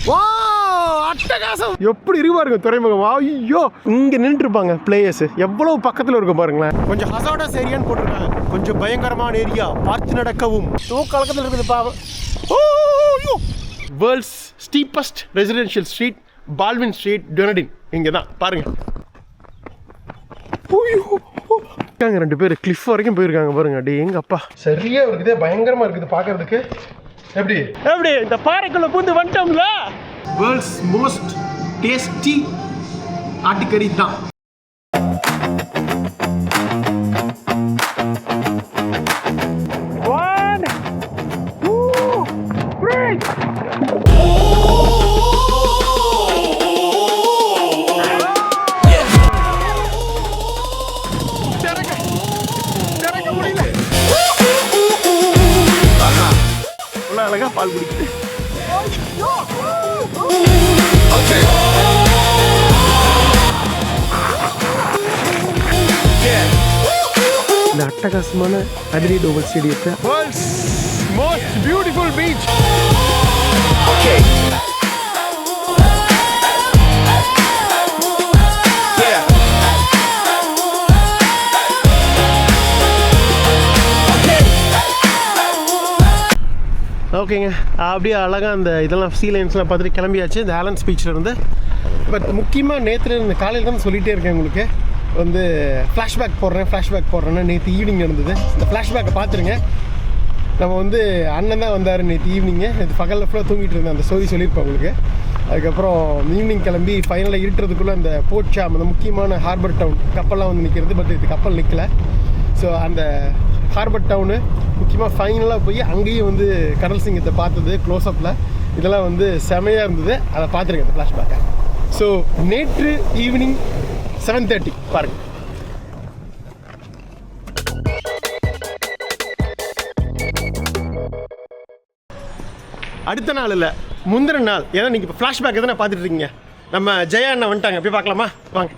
வா அட்டகாசம். எப்படி இருக்கு பாருங்க துறைமுகம். ஐயோ இங்க நின்று இருப்பாங்க பிளேயர்ஸ். எவ்வளவு பக்கத்துல இருக்கும் பாருங்களேன். கொஞ்சம் ஹசார்டஸ் ஏரியான்னு போட்டிருக்காங்க. கொஞ்சம் பயங்கரமான ஏரியா, பார்த்து நடக்கவும். தூக்கலக்கத்தில் இருக்குது பாவம். World's steepest residential street Baldwin street Dunedin. இங்கே தான் பாருங்க. ரெண்டு பேர் கிளிஃப் வரைக்கும் போயிருக்காங்க பாருங்க. அடி எங்க அப்பா சரியா இருக்குது. பயங்கரமா இருக்குது பாக்குறதுக்கு. எப்படி எப்படி இந்த பாறைக்குள்ள பூந்து வந்துட்டோம்ல. வேர்ல்ட்ஸ் மோஸ்ட் டேஸ்டி ஆட்டுக்கறி தான். அழகா பால் குடிக்குது. இந்த அட்டகாசமான அட்லீட் ஓவல் ஸ்டேடியத்தை வேர்ல்ட்ஸ் மோஸ்ட் பியூட்டிஃபுல் பீச். ஓகேங்க, அப்படியே அழகாக அந்த இதெல்லாம் சீ லைன்ஸ்லாம் பார்த்துட்டு கிளம்பியாச்சு இந்த ஆலன்ஸ் பீச்சில் இருந்து. பட் முக்கியமாக நேற்று இந்த காலையில் தான் சொல்லிகிட்டே இருக்கேன் உங்களுக்கு வந்து ஃப்ளாஷ்பேக் போடுறேன்னு. நேற்று ஈவினிங் நடந்தது. இந்த ஃப்ளாஷ்பேக்கை பார்த்துருங்க. நம்ம வந்து அண்ணன் தான் வந்தார் நேற்று ஈவினிங்கு. நேற்று பகலில் ஃபுல்லாக தூங்கிட்டு இருந்தேன். அந்த ஸ்டோரி சொல்லியிருப்பேன் உங்களுக்கு. அதுக்கப்புறம் ஈவினிங் கிளம்பி ஃபைனலாக இருட்டுறதுக்குள்ளே அந்த போர்ட் ஷாம், அந்த முக்கியமான ஹார்பர் டவுன் கப்பல்லாம் வந்து நிற்கிறது. பட் இது கப்பல் நிற்கலை. ஸோ அந்த ஹார்பர் டவுனு முக்கியமாக ஃபைனலாக போய் அங்கேயும் வந்து கடல் சிங்கத்தை பார்த்தது க்ளோஸ்அப்பில். இதெல்லாம் வந்து செமையாக இருந்தது. அதை பார்த்துருக்கேன் இந்த ஃப்ளாஷ்பேக்கை. ஸோ நேற்று ஈவினிங் 7:30 பாருங்கள். அடுத்த நாள் இல்லை, முந்தின நாள். ஏன்னா நீங்கள் இப்போ ஃப்ளாஷ்பேக் எதனா பார்த்துட்டு இருக்கீங்க. நம்ம ஜெயா அண்ணா வந்துட்டாங்க. போய் பார்க்கலாமா? வாங்க.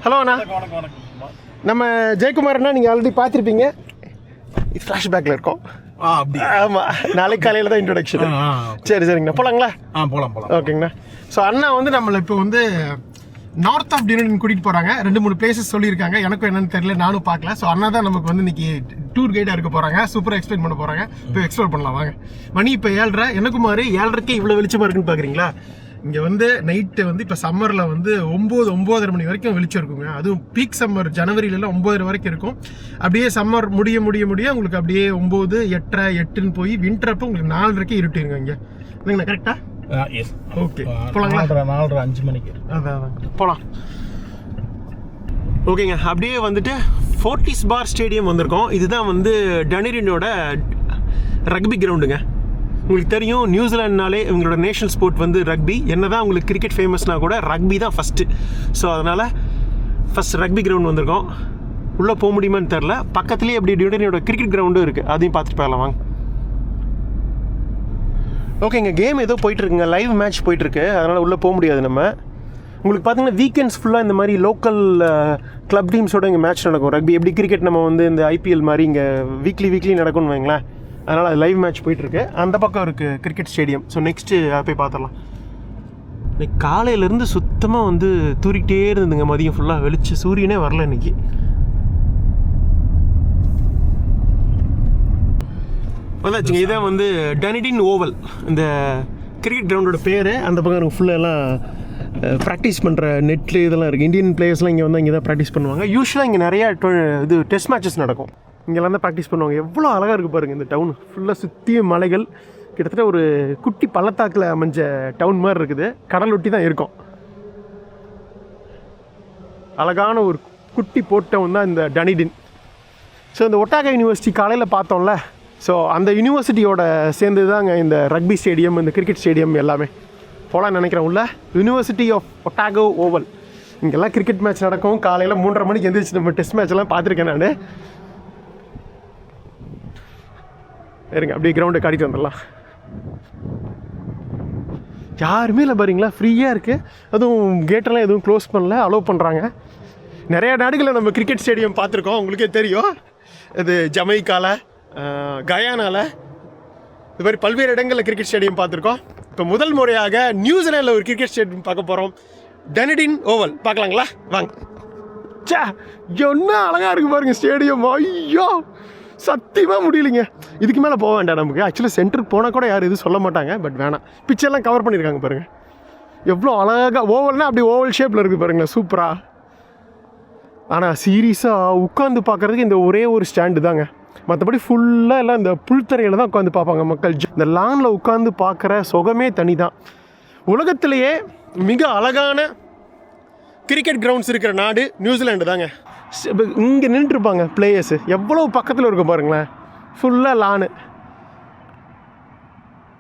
ஹலோ அண்ணா. வணக்கம். நம்ம ஜெயக்குமார்ண்ணா நீங்கள் ஆல்ரெடி பார்த்துருப்பீங்க. இது ஃப்ளாஷ்பேக்கில் இருக்கோம். ஆமாம், நாளைக்கு காலையில் தான் இன்ட்ரொடக்ஷன். சரிங்கண்ணா, போகலாங்களா? போகலாம். ஓகேங்கண்ணா. ஸோ அண்ணா வந்து நம்மளை இப்போ வந்து நார்த் ஆஃப் டொனடின் கூட்டிகிட்டு போகிறாங்க. 2-3 பிளேசஸ் சொல்லியிருக்காங்க. எனக்கும் என்னன்னு தெரியல, நானும் பார்க்கல. ஸோ அண்ணா தான் நமக்கு வந்து இன்னைக்கு டூர் கைடாக இருக்க போகிறாங்க. சூப்பராக எக்ஸ்பிளைன் பண்ண போகிறாங்க. இப்போ எக்ஸ்ப்ளோர் பண்ணலாம் வாங்க. மணி இப்போ 7:30. எனக்கும் மாதிரி 7:30 இவ்வளோ வெளிச்சமாக இருக்குன்னு பார்க்குறீங்களா? இங்கே வந்து நைட்டு வந்து இப்போ சம்மரில் வந்து 9-9:30 மணி வரைக்கும் வெளிச்சம் இருக்குங்க. அதுவும் பீக் சம்மர் ஜனவரியிலலாம் 9:30 வரைக்கும் இருக்கும். அப்படியே சம்மர் முடிய உங்களுக்கு அப்படியே 9, 8:30, 8ன்னு போய் வின்டர் அப்போ உங்களுக்கு 4:30 இருட்டுங்க இங்கே. இல்லைங்கண்ணா, கரெக்டா? எஸ். ஓகே, போகலாங்களா? 4:30-5 மணிக்கு. அதான் போகலாம். ஓகேங்க, அப்படியே வந்துட்டு ஃபோர்ட்டிஸ் பார் ஸ்டேடியம் வந்திருக்கோம். இதுதான் வந்து டொனடினோட ரக்பி கிரவுண்டுங்க. உங்களுக்கு தெரியும், நியூசிலாண்ட்னாலே இவங்களோட நேஷனல் ஸ்போர்ட் வந்து ரக்பி. என்ன தான் உங்களுக்கு கிரிக்கெட் ஃபேமஸ்னால் கூட ரக்பி தான் ஃபஸ்ட்டு. ஸோ அதனால் ஃபஸ்ட் ரக்பி கிரவுண்ட் வந்திருக்கோம். உள்ளே போக முடியுமான்னு தெரில. பக்கத்துலேயே அப்படி டொனடினோட கிரிக்கெட் கிரவுண்டும் இருக்குது. அதையும் பார்த்துட்டு போகலாம் வாங்க. ஓகேங்க, கேம் ஏதோ போயிட்டுருக்குங்க. லைவ் மேட்ச் போயிட்டுருக்கு. அதனால் உள்ளே போக முடியாது நம்ம. உங்களுக்கு பார்த்தீங்கன்னா வீக்கெண்ட்ஸ் ஃபுல்லாக இந்த மாதிரி லோக்கல் கிளப் டீம்ஸோட இங்கே மேட்ச் நடக்கும். ரக்பி எப்படி கிரிக்கெட் நம்ம வந்து இந்த ஐபிஎல் மாதிரி இங்கே வீக்லி நடக்கும்னு வைங்களேன். அதனால் அது லைவ் மேட்ச் போயிட்டுருக்கு. அந்த பக்கம் இருக்குது கிரிக்கெட் ஸ்டேடியம். ஸோ நெக்ஸ்ட்டு அதை போய் பார்த்துடலாம். இன்னைக்கு காலையிலேருந்து சுத்தமாக வந்து தூரிக்கிட்டே இருந்துங்க. மதியம் ஃபுல்லாக வெளிச்சு சூரியனே வரல இன்னைக்கு. வந்தாச்சுங்க. இதான் வந்து டொனடின் ஓவல், இந்த கிரிக்கெட் கிரவுண்டோட பேர். அந்த பக்கம் ஃபுல்லாக எல்லாம் ப்ராக்டிஸ் பண்ணுற நெட்லு இதெல்லாம் இருக்குது. இந்தியன் பிளேயர்ஸ்லாம் இங்கே வந்து இங்கே தான் ப்ராக்டிஸ் பண்ணுவாங்க. யூஸ்வலாக இங்கே நிறையா இது டெஸ்ட் மேட்சஸ் நடக்கும். இங்கெல்லாம் தான் ப்ராக்டிஸ் பண்ணுவாங்க. எவ்வளோ அழகாக இருக்குது பாருங்கள் இந்த டவுன். ஃபுல்லாக சுற்றியும் மலைகள். கிட்டத்தட்ட ஒரு குட்டி பள்ளத்தாக்கில் அமைஞ்ச டவுன் மாதிரி இருக்குது. கடல் ஒட்டி தான் இருக்கும். அழகான ஒரு குட்டி போர்ட் டவுன் தான் இந்த டொனடின். ஸோ இந்த ஒட்டாகா யூனிவர்சிட்டி காலையில் பார்த்தோம்ல, ஸோ அந்த யூனிவர்சிட்டியோட சேர்ந்து தாங்க இந்த ரக்பி ஸ்டேடியம், இந்த கிரிக்கெட் ஸ்டேடியம் எல்லாமே. போகலான்னு நினைக்கிறேன் உள்ள. University of Otago oval. இங்கெல்லாம் கிரிக்கெட் மேட்ச் நடக்கும். காலையில் 3:30 மணிக்கு எந்திரிச்சு நம்ம டெஸ்ட் மேட்ச்லாம் பார்த்துருக்கேன் நான். இருங்க, அப்படியே கிரவுண்டை காட்டிட்டு வந்துடலாம். யாருமே இல்லை பாருங்களா, ஃப்ரீயாக இருக்குது. அதுவும் கேட்டெல்லாம் எதுவும் க்ளோஸ் பண்ணல, அலோவ் பண்ணுறாங்க. நிறையா நாடுகளில் நம்ம கிரிக்கெட் ஸ்டேடியம் பார்த்துருக்கோம், உங்களுக்கே தெரியும். இது ஜமைக்காவில், கயானாவில், இது மாதிரி பல்வேறு இடங்களில் கிரிக்கெட் ஸ்டேடியம் பார்த்துருக்கோம். இப்போ முதல் முறையாக நியூசிலாண்டில் ஒரு கிரிக்கெட் ஸ்டேடியம் பார்க்க போகிறோம். டனிடின் ஓவல் பார்க்கலாங்களா? வாங்க. சே, என்ன அழகாக இருக்குது பாருங்கள் ஸ்டேடியம். ஐயோ, சத்தியமாக முடியலைங்க. இதுக்கு மேலே போக வேண்டாம் நமக்கு. ஆக்சுவலாக சென்டருக்கு போனால் கூட யாரும் எதுவும் சொல்ல மாட்டாங்க. பட் வேணாம், பிச்சர்லாம் கவர் பண்ணியிருக்காங்க பாருங்கள். எவ்வளோ அழகாக ஓவல்னால் அப்படி ஓவல் ஷேப்பில் இருக்குது பாருங்களேன், சூப்பராக. ஆனால் சீரியஸாக உட்காந்து பார்க்குறதுக்கு இந்த ஒரே ஒரு ஸ்டாண்டு தாங்க. மற்றபடி ஃபுல்லாக எல்லாம் இந்த புல்தரையில் தான் உட்காந்து பார்ப்பாங்க மக்கள். இந்த லானில் உட்காந்து பார்க்குற சுகமே தனி தான். உலகத்திலேயே மிக அழகான கிரிக்கெட் கிரவுண்ட்ஸ் இருக்கிற நாடு நியூசிலாண்டு தாங்க. இங்கே நின்றுருப்பாங்க பிளேயர்ஸு, எவ்வளோ பக்கத்தில் இருக்கும் பாருங்களேன். ஃபுல்லாக லானு.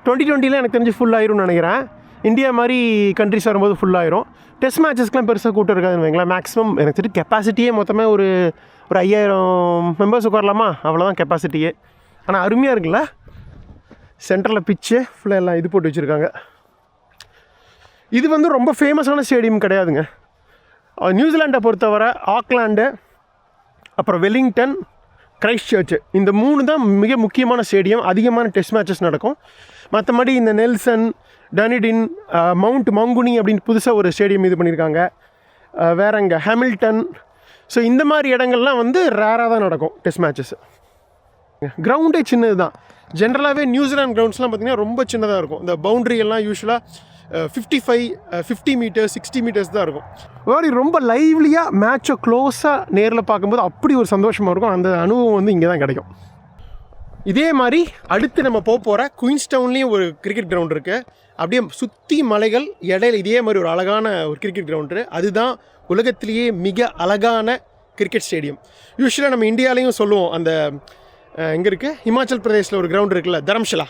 2020 எனக்கு தெரிஞ்சு ஃபுல் ஆயிரும்னு நினைக்கிறேன். இந்தியா மாதிரி கண்ட்ரிஸ் வரும்போது ஃபுல் ஆயிரும். டெஸ்ட் மேட்சஸ்க்கெலாம் பெருசாக கூட்டம் இருக்காதுன்னு வைங்களேன். மேக்ஸிமம் எனக்கு தெரிஞ்சு கெப்பாசிட்டியே மொத்தமே ஒரு 5000 மெம்பர்ஸ் உட்காரலாமா, அவ்வளோதான் கெப்பாசிட்டியே. ஆனால் அருமையாக இருக்குல்ல. சென்டரில் பிச்சு ஃபுல்லாக எல்லாம் இது போட்டு வச்சுருக்காங்க. இது வந்து ரொம்ப ஃபேமஸான ஸ்டேடியம் கிடையாதுங்க. நியூசிலாண்டை பொறுத்தவரை ஆக்லாண்டு, அப்புறம் வெலிங்டன், கிரைஸ்ட் சர்ச்சு, இந்த 3 தான் மிக முக்கியமான ஸ்டேடியம். அதிகமான டெஸ்ட் மேட்சஸ் நடக்கும். மற்றபடி இந்த நெல்சன், டனிடின், மவுண்ட் மங்குனி அப்படின்னு புதுசாக ஒரு ஸ்டேடியம் இது பண்ணியிருக்காங்க. வேற இங்கே ஹாமில்டன். ஸோ இந்த மாதிரி இடங்கள்லாம் வந்து ரேராக தான் நடக்கும் டெஸ்ட் மேட்சஸ். கிரவுண்டே சின்னது தான். ஜென்ரலாகவே நியூசிலாந்து கிரவுண்ட்ஸ்லாம் பார்த்திங்கன்னா ரொம்ப சின்னதாக இருக்கும். இந்த பவுண்ட்ரி எல்லாம் யூஸ்வலாக 50 மீட்டர்ஸ் 60 மீட்டர்ஸ் தான் இருக்கும். ஒரு ரொம்ப லைவ்லியாக மேட்சை க்ளோஸாக நேரில் பார்க்கும்போது அப்படி ஒரு சந்தோஷமாக இருக்கும். அந்த அனுபவம் வந்து இங்கே தான் கிடைக்கும். இதே மாதிரி அடுத்து நம்ம போகிற குயின்ஸ்டவுன்லேயும் ஒரு கிரிக்கெட் கிரவுண்ட் இருக்குது. அப்படியே சுற்றி மலைகள், இடையில இதே மாதிரி ஒரு அழகான ஒரு கிரிக்கெட் கிரவுண்டு. அதுதான் உலகத்திலேயே மிக அழகான கிரிக்கெட் ஸ்டேடியம். யூஸ்வலாக நம்ம இந்தியாவிலையும் சொல்லுவோம். அந்த எங்கே இருக்குது, ஹிமாச்சல் பிரதேஷில் ஒரு கிரவுண்ட் இருக்குல்ல, தரம்ஷலா,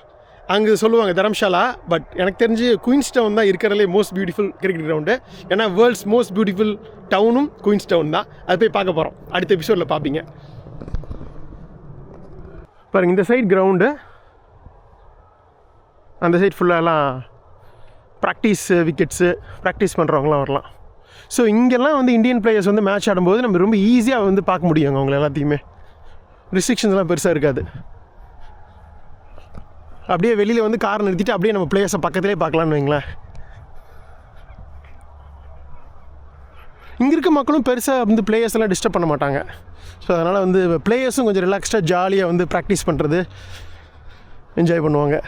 அங்கே சொல்லுவாங்க தரம்ஷாலா. பட் எனக்கு தெரிஞ்சு குயின்ஸ்டவுன் தான் இருக்கிறதுலே மோஸ்ட் பியூட்டிஃபுல் கிரிக்கெட் கிரவுண்டு. ஏன்னா வேர்ல்ட்ஸ் மோஸ்ட் பியூட்டிஃபுல் டவுனும் குயின்ஸ்டவுன் தான். அது போய் பார்க்க போகிறோம், அடுத்த எபிசோடில் பார்ப்பீங்க. பாருங்கள், இந்த சைட் கிரவுண்டு, அந்த சைட் ஃபுல்லாலாம் ப்ராக்டிஸ் விக்கெட்ஸு, ப்ராக்டிஸ் பண்ணுறவங்களாம் வரலாம். ஸோ இங்கெல்லாம் வந்து இந்தியன் பிளேயர்ஸ் வந்து மேட்ச் ஆடும்போது நம்ம ரொம்ப ஈஸியாக வந்து பார்க்க முடியுங்க அவங்கள எல்லாத்தையுமே. ரெஸ்ட்ரிக்ஷன்ஸ்லாம் பெருசாக இருக்காது. அப்படியே வெளியில் வந்து கார் நிறுத்திட்டு அப்படியே நம்ம பிளேயர்ஸை பக்கத்துலேயே பார்க்கலான்னு வைங்களேன். இங்கே இருக்க மக்களும் பெருசாக வந்து பிளேயர்ஸ் எல்லாம் டிஸ்டர்ப் பண்ண மாட்டாங்க. ஸோ அதனால் வந்து பிளேயர்ஸும் கொஞ்சம் ரிலாக்ஸ்டாக ஜாலியாக வந்து ப்ராக்டிஸ் பண்ணுறது, என்ஜாய் பண்ணுவாங்க.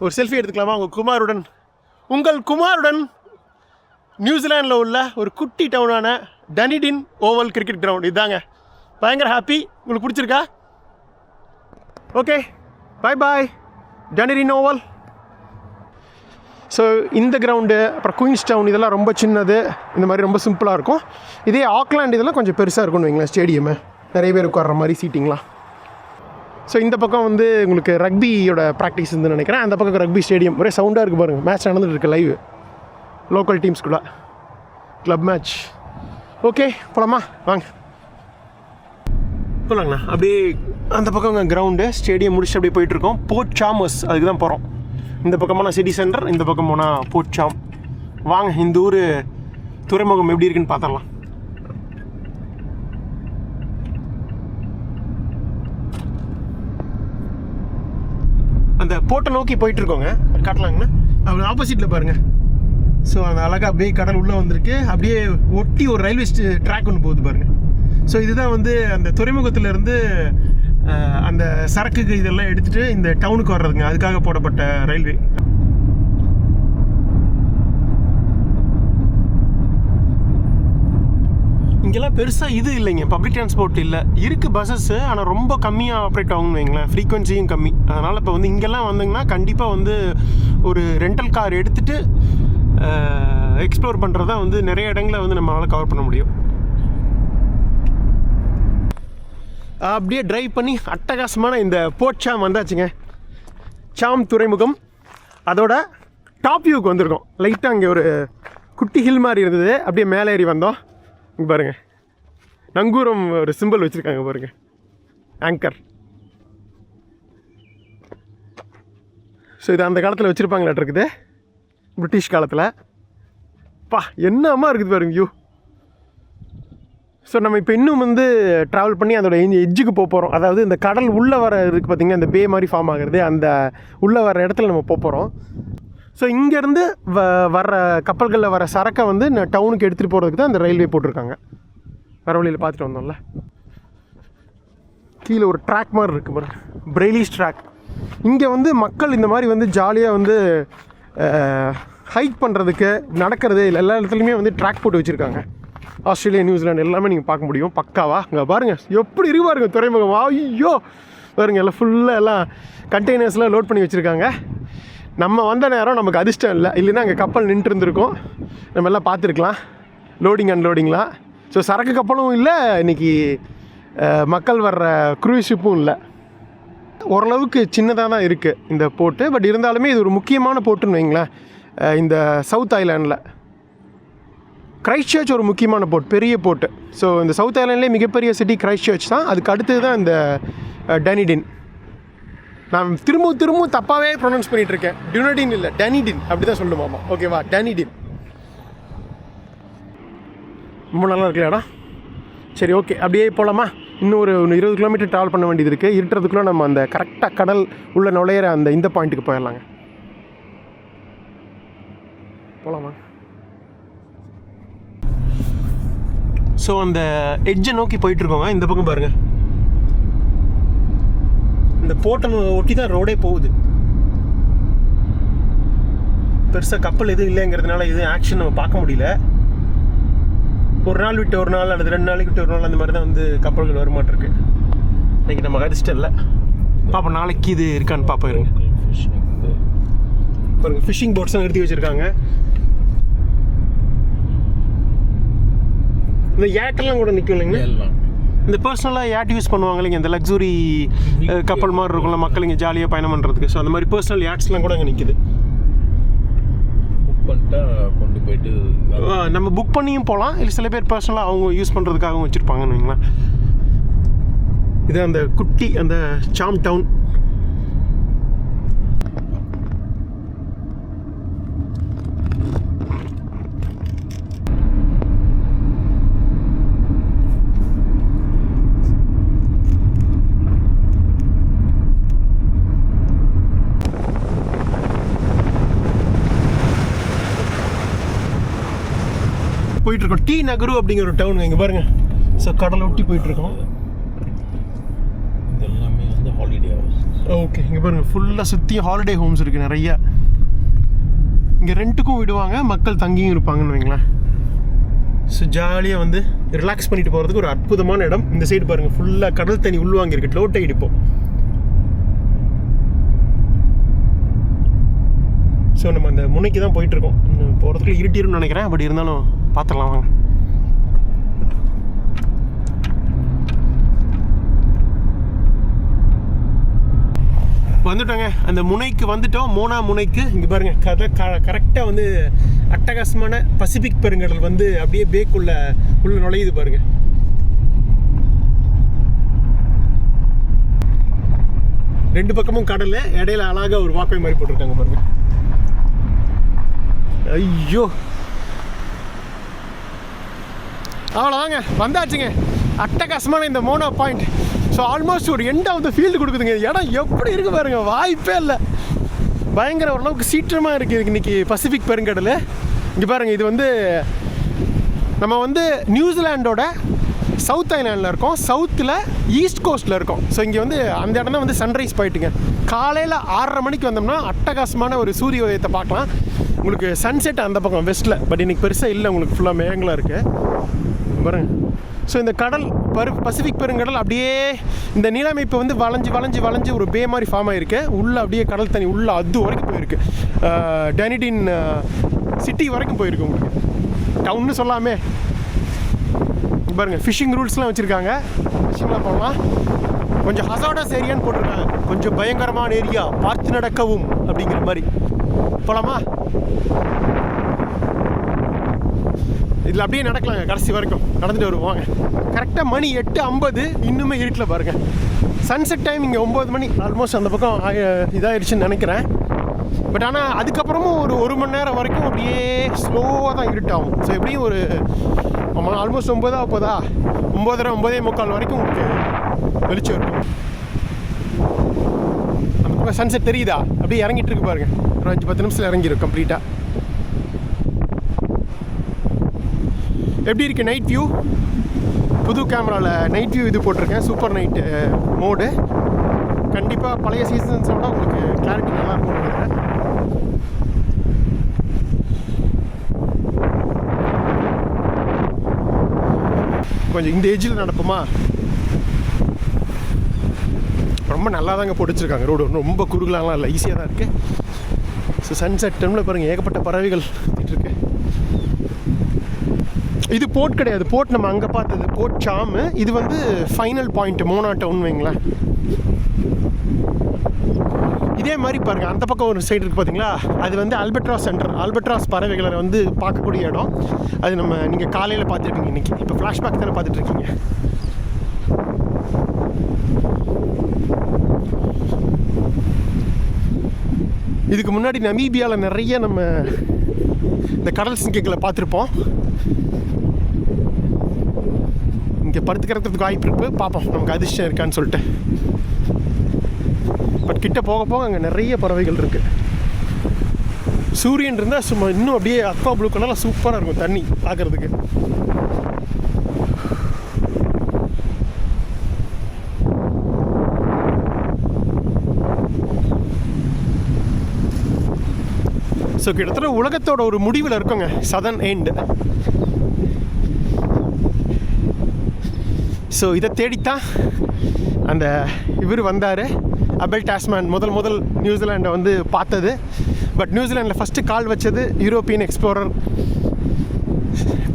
ஒரு செல்ஃபி எடுத்துக்கலாமா உங்கள் குமாருடன் நியூசிலாண்டில் உள்ள ஒரு குட்டி டவுனான டனிடின் ஓவல் கிரிக்கெட் கிரவுண்ட். இதுதாங்க. பயங்கர ஹாப்பி. உங்களுக்கு பிடிச்சிருக்கா? ஓகே, பாய் டனிடின் ஓவல். ஸோ இந்த கிரவுண்டு, அப்புறம் குயின்ஸ்டவுன் இதெல்லாம் ரொம்ப சின்னது, இந்த மாதிரி ரொம்ப சிம்பிளாக இருக்கும். இதே ஆக்லாண்ட் இதெல்லாம் கொஞ்சம் பெருசாக இருக்கும்னு வைங்களேன். ஸ்டேடியமு நிறைய பேர் உட்கார்ற மாதிரி சீட்டிங்லாம். ஸோ இந்த பக்கம் வந்து உங்களுக்கு ரக்பியோட ப்ராக்டிஸ் இருந்து நினைக்கிறேன். அந்த பக்கம் ரக்பி ஸ்டேடியம் ஒரே சவுண்டாக இருக்குது பாருங்கள். மேட்ச் நடந்துட்டு இருக்கு லைவ், லோக்கல் டீம்ஸ்குள்ள கிளப் மேட்ச். ஓகே, போகலாமா? வாங்க போகலாங்கண்ணா. அப்படியே அந்த பக்கம் கிரவுண்டு ஸ்டேடியம் முடிச்சுட்டு அப்படியே போயிட்டுருக்கோம். போர்ட் சாமர்ஸ், அதுக்கு தான் போகிறோம். இந்த பக்கமான சிட்டி சென்டர், இந்த பக்கம் போனால் போர்ட் சாம். வாங்க, இந்த ஊர் துறைமுகம் எப்படி இருக்குன்னு பார்த்துடலாம். அந்த போர்ட்டை நோக்கி போயிட்டுருக்கோங்க. காட்டலாங்கண்ணா. அவர் ஆப்போசிட்டில் பாருங்கள். ஸோ அந்த அழகாக அப்படியே கடல் உள்ளே வந்திருக்கு. அப்படியே ஒட்டி ஒரு ரயில்வே ட்ராக் ஒன்று போகுது பாருங்கள். ஸோ இதுதான் வந்து அந்த துறைமுகத்திலேருந்து அந்த சரக்குக்கு இதெல்லாம் எடுத்துகிட்டு இந்த டவுனுக்கு வர்றதுங்க. அதுக்காக போடப்பட்ட ரயில்வே. இங்கெல்லாம் பெருசாக இது இல்லைங்க, பப்ளிக் டிரான்ஸ்போர்ட் இல்லை. இருக்குது பஸ்ஸஸ்ஸு, ஆனால் ரொம்ப கம்மியாக ஆப்ரேட் ஆகும்னு வைங்களேன். ஃப்ரீக்வன்சியும் கம்மி. அதனால் இப்போ வந்து இங்கெல்லாம் வந்தீங்கன்னா கண்டிப்பாக வந்து ஒரு ரெண்டல் கார் எடுத்துகிட்டு எக்ஸ்ப்ளோர் பண்ணுறதா வந்து நிறைய இடங்களில் வந்து நம்மளால் கவர் பண்ண முடியும். அப்படியே ட்ரைவ் பண்ணி அட்டகாசமான இந்த போர்ட் சாம் வந்தாச்சுங்க. சாம் துறைமுகம். அதோட டாப் வியூக்கு வந்திருக்கோம். லைட்டாக அங்கே ஒரு குட்டி ஹில் மாதிரி இருந்தது, அப்படியே மேலே ஏறி வந்தோம். இங்கே பாருங்கள், நங்கூரம் ஒரு சிம்பிள் வச்சுருக்காங்க பாருங்கள், ஆங்கர். ஸோ இது அந்த காலத்தில் வச்சுருப்பாங்களாட்டு இருக்குது, பிரிட்டிஷ் காலத்தில். பா, என்ன அம்மா இருக்குது பாருங்க வியூ. ஸோ நம்ம இப்போ இன்னும் வந்து ட்ராவல் பண்ணி அதோட எட்ஜுக்கு போகிறோம். அதாவது இந்த கடல் உள்ளே வர இருக்குது பார்த்திங்கன்னா, இந்த பே மாதிரி ஃபார்ம் ஆகுறது, அந்த உள்ளே வர இடத்துல நம்ம போகிறோம். ஸோ இங்கேருந்து வர்ற கப்பல்களில் வர சரக்கை வந்து டவுனுக்கு எடுத்துகிட்டு போகிறதுக்கு தான் அந்த ரயில்வே போட்டிருக்காங்க. வர வழியில் பார்த்துட்டு வந்தோம்ல, கீழே ஒரு ட்ராக் மாதிரி இருக்குது பாருங்க, பிரெய்லிஸ் ட்ராக். இங்கே வந்து மக்கள் இந்த மாதிரி வந்து ஜாலியாக வந்து ஹைக் பண்ணுறதுக்கு, நடக்கிறது, எல்லா இடத்துலையுமே வந்து ட்ராக் போட்டு வச்சுருக்காங்க. ஆஸ்திரேலியா, நியூசிலாந்து எல்லாமே நீங்கள் பார்க்க முடியும் பக்காவா. இங்கே பாருங்கள் எப்படி இருக்கு பாருங்க துறைமுகம். ஐயோ பாருங்கள், எல்லாம் ஃபுல்லாக எல்லாம் கண்டெய்னர்ஸ்லாம் லோட் பண்ணி வச்சுருக்காங்க. நம்ம வந்த நேரம் நமக்கு அதிர்ஷ்டம் இல்லை, இல்லைன்னா அங்கே கப்பல் நின்றுட்டு இருந்திருக்கோம், நம்ம எல்லாம் பார்த்துருக்கலாம் லோடிங் அன்லோடிங்லாம். ஸோ சரக்கு கப்பலும் இல்லை இன்றைக்கி, மக்கள் வர்ற க்ரூஸ் ஷிப்பும் இல்லை. ஓரளவுக்கு சின்னதாக தான் இருக்குது இந்த போர்ட்டு. பட் இருந்தாலுமே இது ஒரு முக்கியமான போர்ட்டுன்னு வைங்களேன். இந்த சவுத் ஐலாண்டில் கிரைஸ்ட் சர்ச் ஒரு முக்கியமான போர்ட், பெரிய போர்ட்டு. ஸோ இந்த சவுத் ஐலாண்ட்லேயே மிகப்பெரிய சிட்டி கிரைஸ்ட் சர்ச் தான். அதுக்கு அடுத்தது தான் இந்த டனிடின். நான் திரும்பவும் தப்பாகவே ப்ரொனவுன்ஸ் பண்ணிகிட்ருக்கேன். டியூனடின் இல்லை, டனிடின் அப்படி தான் சொல்லுவாமா. ஓகேவா, டனிடின். ரொம்ப நல்லா இருக்குல்ல இடம். சரி, ஓகே, அப்படியே போகலாமா? இன்னும் ஒரு 20 கிலோமீட்டர் ட்ராவல் பண்ண வேண்டியது இருக்குது. இருட்டுறதுக்குள்ளே நம்ம அந்த கரெக்டாக கடல் உள்ளே நுழையிற அந்த இந்த பாயிண்ட்டுக்கு போயிடலாங்க. போகலாமா? ஸோ அந்த எட்ஜை நோக்கி போயிட்டுருக்கோங்க. இந்த பக்கம் பாருங்கள், இந்த போட்டை ஒட்டி தான் ரோடே போகுது. பெருசாக கப்பல் எதுவும் இல்லைங்கிறதுனால எதுவும் ஆக்ஷன் நம்ம பார்க்க முடியல. ஒரு நாள் விட்டு ஒரு நாள் அல்லது 2 நாளைக்கு விட்டு ஒரு நாள் அந்த மாதிரி தான் வந்து கப்பல்கள் வருமாட்டிருக்கு. இன்றைக்கி நம்ம அதிர்ஷ்டம் இல்லை. பார்ப்போம் நாளைக்கு இது இருக்கான்னு பார்ப்போம். இருங்க பாருங்கள், ஃபிஷிங் போட்ஸ்லாம் நிறுத்தி வச்சுருக்காங்க. இந்த யாட்டெல்லாம் கூட நிற்கும் இல்லைங்களா? இந்த பர்சனலாக யாட் யூஸ் பண்ணுவாங்க இல்லைங்க, இந்த லக்ஸுரி கப்பல் மாதிரி இருக்கும்ல, மக்கள் இங்கே ஜாலியாக பயணம் பண்ணுறதுக்கு. ஸோ அந்த மாதிரி பர்சனல் யாட்ஸ்லாம் கூட அங்கே நிற்குது. புக் பண்ணிட்டா கொண்டு போயிட்டு நம்ம புக் பண்ணியும் போகலாம், இல்லை சில பேர் பர்சனலாக அவங்க யூஸ் பண்ணுறதுக்காகவும் வச்சுருப்பாங்கன்னு வைங்களேன். இது அந்த குட்டி அந்த சாம் டவுன். போயிட்டுருக்கோம். டி நகரு அப்படிங்கிற ஒரு டவுன் இங்கே பாருங்கள். ஸோ கடலை ஒட்டி போயிட்டுருக்கோம். எல்லாமே வந்து ஹாலிடே ஹவுஸ். ஓகே, இங்கே பாருங்கள், ஃபுல்லாக சுற்றி ஹாலிடே ஹோம்ஸ் இருக்குது நிறையா. இங்கே ரெண்ட்டுக்கும் விடுவாங்க, மக்கள் தங்கியும் இருப்பாங்கன்னு வைங்களேன். ஸோ ஜாலியாக வந்து ரிலாக்ஸ் பண்ணிட்டு போகிறதுக்கு ஒரு அற்புதமான இடம். இந்த சைடு பாருங்கள், ஃபுல்லாக கடல் தண்ணி உள்வாங்கியிருக்கு, லோ டைட் இப்போ. ஸோ நம்ம அந்த முனைக்கு தான் போயிட்டுருக்கோம். போகிறதுக்குள்ள இருட்டிருன்னு நினைக்கிறேன், பட் இருந்தாலும் பார்த்துடலாம் வாங்க. வந்துட்டோங்க, அந்த முனைக்கு வந்துட்டோம், மோனா முனைக்கு. இங்கே பாருங்கள், கரெக்டாக வந்து அட்டகாசமான பசிபிக் பெருங்கடல் வந்து அப்படியே பேக்குள்ள நுழையுது பாருங்கள். ரெண்டு பக்கமும் கடல், இடையில அழகாக ஒரு வாக்கை மாதிரி போட்டிருக்காங்க பாருங்கள். ஐயோ, அவ்வளோதாங்க, வந்தாச்சுங்க. அட்டகாசமான இந்த மோனா பாயிண்ட். ஸோ ஆல்மோஸ்ட் ஒரு எண்ட் ஆஃப் த ஃபீல்டு கொடுக்குதுங்க. இடம் எப்படி இருக்குது பாருங்க, வாய்ப்பே இல்லை. பயங்கர ஓரளவுக்கு சீற்றமாக இருக்குது இன்றைக்கி பசிபிக் பெருங்கடல். இங்கே பாருங்கள், இது வந்து நம்ம வந்து நியூசிலாண்டோட சவுத் ஐலாண்டில் இருக்கோம், சவுத்தில் ஈஸ்ட் கோஸ்ட்டில் இருக்கோம். ஸோ இங்கே வந்து அந்த இடம் தான் வந்து சன்ரைஸ் பாயிண்ட்டுங்க. காலையில் 6:30 மணிக்கு வந்தோம்னா அட்டகாசமான ஒரு சூரிய உதயத்தை பார்க்கலாம். உங்களுக்கு சன்செட் அந்த பக்கம் வெஸ்ட்டில், பட் இன்றைக்கி பெருசாக இல்லை, உங்களுக்கு ஃபுல்லாக மேகங்களாக இருக்குது பாருங்க. ஸோ இந்த கடல் பசிபிக் பெருங்கடல் அப்படியே இந்த நீலமைப்பு வந்து வளைஞ்சு ஒரு பே மாதிரி ஃபார்ம் ஆகிருக்கு. உள்ளே அப்படியே கடல் தண்ணி உள்ளே அது வரைக்கும் போயிருக்கு, டனிடின் சிட்டி வரைக்கும் போயிருக்கு. உங்களுக்கு டவுன்னு சொல்லாமே. பாருங்கள், ஃபிஷிங் ரூல்ஸ்லாம் வச்சுருக்காங்க, ஃபிஷிங்லாம் போகலாம். கொஞ்சம் ஹசார்டஸ் ஏரியான்னு போட்டிருக்காங்க, கொஞ்சம் பயங்கரமான ஏரியா, பார்த்து நடக்கவும் அப்படிங்கிற மாதிரி. போகலாமா? இதில் அப்படியே நடக்கலாங்க, கடைசி வரைக்கும் நடந்துட்டு வருவாங்க. கரெக்டாக மணி 8:50, இன்னுமே இருட்டில் பாருங்கள். சன்செட் டைம் இங்கே 9 மணி, ஆல்மோஸ்ட் அந்த பக்கம் இதாகிடுச்சுன்னு நினைக்கிறேன். பட் ஆனால் அதுக்கப்புறமும் ஒரு மணி நேரம் வரைக்கும் அப்படியே ஸ்லோவாக தான் இருட்டாகும். ஸோ எப்படியும் ஒரு ஆல்மோஸ்ட் 9:30 வரைக்கும் உங்களுக்கு வெளிச்சம் இருக்கும். அந்த பக்கம் சன்செட் தெரியுதா? அப்படியே இறங்கிட்டு இருக்கு பாருங்க. ஒரு 5-10 நிமிஷத்தில் இறங்கிடும் கம்ப்ளீட்டாக. எப்படி இருக்குது நைட் வியூ? புது கேமராவில் நைட் வியூ இது போட்டிருக்கேன், சூப்பர் நைட்டு மோடு. கண்டிப்பாக பழைய சீசன்ஸோட உங்களுக்கு கிளாரிட்டி நல்லா இருக்கும் நினைக்கிறேன். கொஞ்சம் இந்த ஏஜில் நடப்போமா? ரொம்ப நல்லா தாங்க போட்டுச்சிருக்காங்க. ரோடு ரொம்ப குறுகலாலாம் இல்லை, ஈஸியாக தான் இருக்குது. ஸோ சன்செட் டைமில் பாருங்கள் ஏகப்பட்ட பறவைகள் இருக்கு. இது போர்ட் கிடையாது, போர்ட் நம்ம அங்கே பார்த்தது போர்ட் சாமு. இது வந்து ஃபைனல் பாயிண்ட் மோனா டவுன் வைங்களேன். இதே மாதிரி பாருங்கள் அந்த பக்கம் ஒரு சைடு இருக்குது பார்த்தீங்களா, அது வந்து அல்பட்ராஸ் சென்டர். அல்பட்ராஸ் பறவைகளை வந்து பார்க்கக்கூடிய இடம் அது. நீங்கள் காலையில் பார்த்துருப்பீங்க இன்றைக்கி. இப்போ ஃப்ளாஷ்பேக் தானே பார்த்துட்ருக்கீங்க. இதுக்கு முன்னாடி நமீபியாவில் நிறைய நம்ம இந்த கடல் சிங்கங்களை பார்த்துருப்போம். இங்கே படுத்துக்கிறதுக்கு வாய்ப்பு இருக்குது, பார்ப்போம் நமக்கு அதிர்ஷ்டம் இருக்கான்னு சொல்லிட்டு. பட் கிட்ட போக போக அங்கே நிறைய பறவைகள் இருக்குது. சூரியன் இருந்தால் சும்மா இன்னும் அப்படியே அக்வா ப்ளூ கலரில் சூப்பராக இருக்கும் தண்ணி பார்க்குறதுக்கு. ஸோ கிட்டத்தட்ட உலகத்தோட ஒரு முடிவில் இருக்குங்க, சதர்ன் எண்ட். ஸோ இதை தேடித்தான் அந்த இவர் வந்தார், அபெல் டாஸ்மான். முதல் நியூசிலாண்டை வந்து பார்த்தது. பட் நியூசிலாண்டில் ஃபஸ்ட்டு கால் வச்சது யூரோப்பியன் எக்ஸ்ப்ளோரர்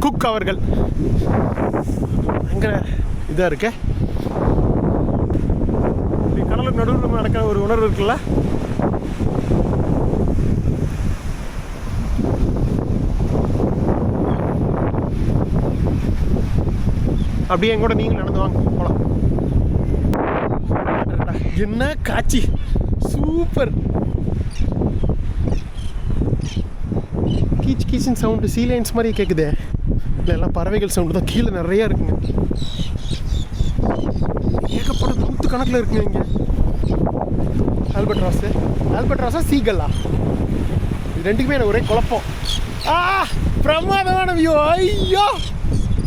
குக் அவர்கள். அங்கே இதாக இருக்கு, கடலுக்கு நடுவில் நடக்கிற ஒரு உணர்வு இருக்குல்ல. அப்படியே என் கூட நீங்கள் நடந்து வாங்க போகலாம். என்ன காட்சி, சூப்பர். கீச் கீச்சின் சவுண்டு சீ லைன்ஸ் மாதிரி கேட்குதே. இல்லை எல்லாம் பறவைகள் சவுண்டு தான். கீழே நிறையா இருக்குங்க, ஏகப்பட்ட 100 கணக்கில் இருக்குங்க இங்கே. ஆல்பட்ராஸா சீகல்லா? இது ரெண்டுக்குமே எனக்கு ஒரே குழப்பம். பிரமாதமான வியூ. ஐயோ